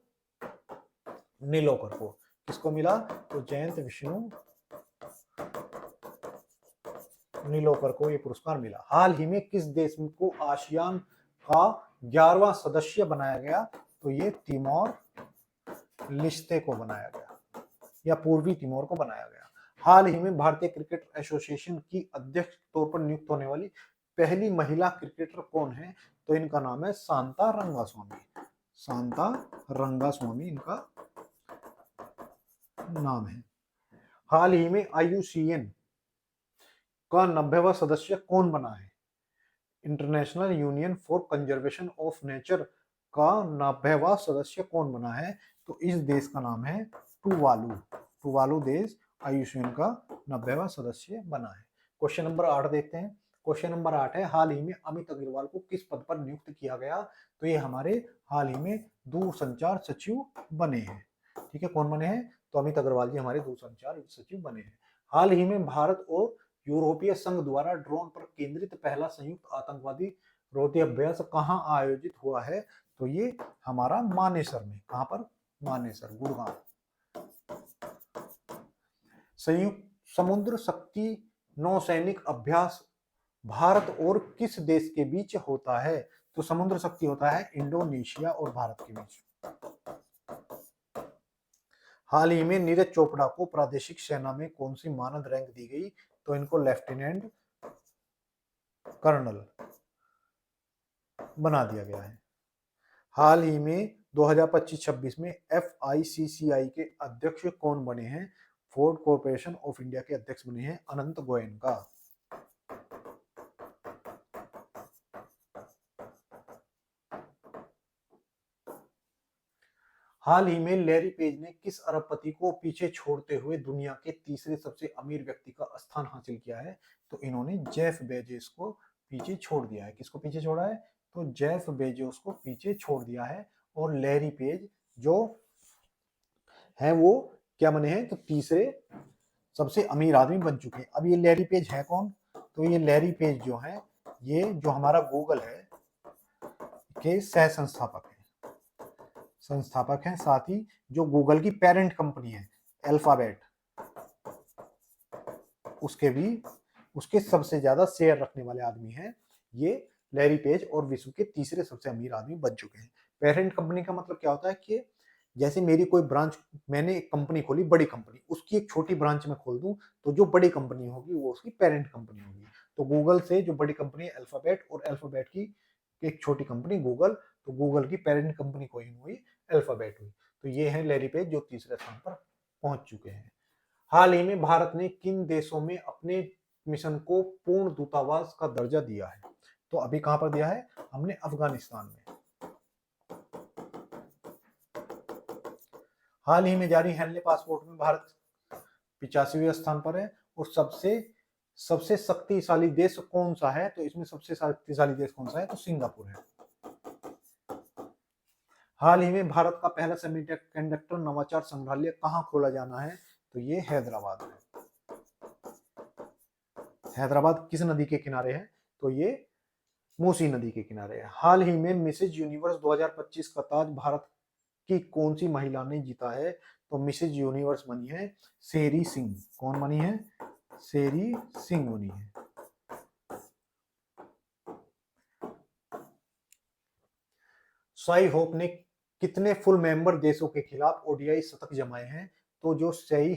नीलोकर को। किसको मिला, तो जयंत विष्णु नीलोकर को ये पुरस्कार मिला। हाल ही में किस देश को आसियान का 11वां सदस्य बनाया गया, तो ये तिमोर लिस्ते को बनाया गया या पूर्वी तिमोर को बनाया गया। हाल ही में भारतीय क्रिकेट एसोसिएशन की अध्यक्ष के तौर पर नियुक्त होने वाली पहली महिला क्रिकेटर कौन है, तो इनका नाम है शांता रंगास्वामी इनका नाम है। हाल ही में IUCN का 90वां सदस्य कौन बना है, international union for conservation of nature का 90वां सदस्य कौन बना है, तो इस देश का नाम है टुवालू देश IUCN का 90वां सदस्य बना है। क्वेश्चन नंबर 8 देखते हैं, क्वेश्चन नंबर 8 है, हाल ही में अमित अग्रवाल को किस पद पर नियुक्त किया गया? तो ये हमारे हाल ही में दूरसंचार सचिव बने हैं। ठीक है, कौन बने हैं? तो अमित अग्रवाल जी हमारे दूरसंचार सचिव बने हैं। हाल ही में भारत और यूरोपीय संघ द्वारा ड्रोन पर केंद्रित पहला संयुक्त आतंकवादी रोधी अभ्यास कहाँ आयोजित हुआ है? तो ये हमारा मानेसर में। कहां पर? मानेसर, गुड़गांव। संयुक्त समुद्र शक्ति नौसैनिक अभ्यास भारत और किस देश के बीच होता है? तो समुद्र शक्ति होता है इंडोनेशिया और भारत के बीच। हाल ही में नीरज चोपड़ा को प्रादेशिक सेना में कौन सी मानद रैंक दी गई? तो इनको लेफ्टिनेंट कर्नल बना दिया गया है। हाल ही में 2025-26 में FICCI के अध्यक्ष कौन बने हैं? फोर्ड कॉर्पोरेशन ऑफ इंडिया के अध्यक्ष बने हैं अनंत गोयनका। हाल ही में लैरी पेज ने किस अरबपति को पीछे छोड़ते हुए दुनिया के तीसरे सबसे अमीर व्यक्ति का स्थान हासिल किया है? तो इन्होंने जेफ बेजोस को पीछे छोड़ दिया है। किसको पीछे छोड़ा है? तो जेफ बेजोस को पीछे छोड़ दिया है। और लैरी पेज जो है वो क्या बने हैं? तो तीसरे सबसे अमीर आदमी बन चुके हैं। अब ये लैरी पेज है कौन? तो ये लैरी पेज जो है, ये जो हमारा गूगल है के सह संस्थापक हैं, साथ ही जो गूगल की पेरेंट कंपनी है अल्फाबेट, उसके सबसे ज्यादा शेयर रखने वाले आदमी हैं ये लैरी पेज, और विश्व के तीसरे सबसे अमीर आदमी बन चुके हैं। पेरेंट कंपनी का मतलब क्या होता है कि जैसे मेरी कोई ब्रांच, मैंने एक कंपनी खोली, बड़ी कंपनी, उसकी एक छोटी ब्रांच में खोल दूं तो जो बड़ी कंपनी होगी वो उसकी पेरेंट कंपनी होगी। तो गूगल से जो बड़ी कंपनी है अल्फाबेट, और अल्फाबेट की एक छोटी कंपनी गूगल, तो गूगल की पेरेंट कंपनी कोई नहीं हुई, अल्फाबेट हुई। तो ये है लैरी पेज जो तीसरे स्थान पर पहुंच चुके हैं। हाल ही में भारत ने किन देशों में अपने मिशन को पूर्ण दूतावास का दर्जा दिया है? तो अभी कहां पर दिया है? हमने अफगानिस्तान में। हाल ही में जारी हेनले पासपोर्ट में भारत 85वें स्थान पर है। और सबसे शक्तिशाली देश कौन सा है? तो इसमें सबसे शक्तिशाली देश कौन सा है? तो सिंगापुर है। हाल ही में भारत का पहला सेमीकंडक्टर नवाचार संग्रहालय कहां खोला जाना है? तो ये हैदराबाद है। हैदराबाद किस नदी के किनारे है? तो ये मूसी नदी के किनारे है। हाल ही में मिसेज यूनिवर्स 2025 का ताज भारत की कौन सी महिला ने जीता है? तो मिसेज यूनिवर्स बनी है शेरी सिंह। कौन बनी है? शेरी सिंह बनी है। शाई होप ने कितने फुल मेंबर देशों के खिलाफ ओडीआई शतक जमाए हैं? तो जो शाई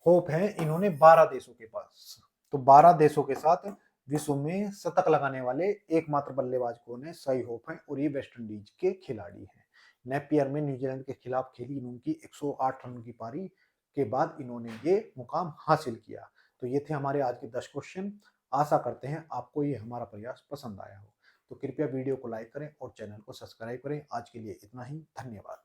होप है, इन्होंने 12 देशों के पास, तो 12 देशों के साथ विश्व में शतक लगाने वाले एकमात्र बल्लेबाज कौन है? शाई होप है, और ये वेस्ट इंडीज के खिलाड़ी हैं। नेपियर में न्यूजीलैंड के खिलाफ खेली इनकी 108 रन की पारी के बाद इन्होंने ये मुकाम हासिल किया। तो ये थे हमारे आज के 10 क्वेश्चन। आशा करते हैं आपको ये हमारा प्रयास पसंद आया हो। तो कृपया वीडियो को लाइक करें और चैनल को सब्सक्राइब करें। आज के लिए इतना ही, धन्यवाद।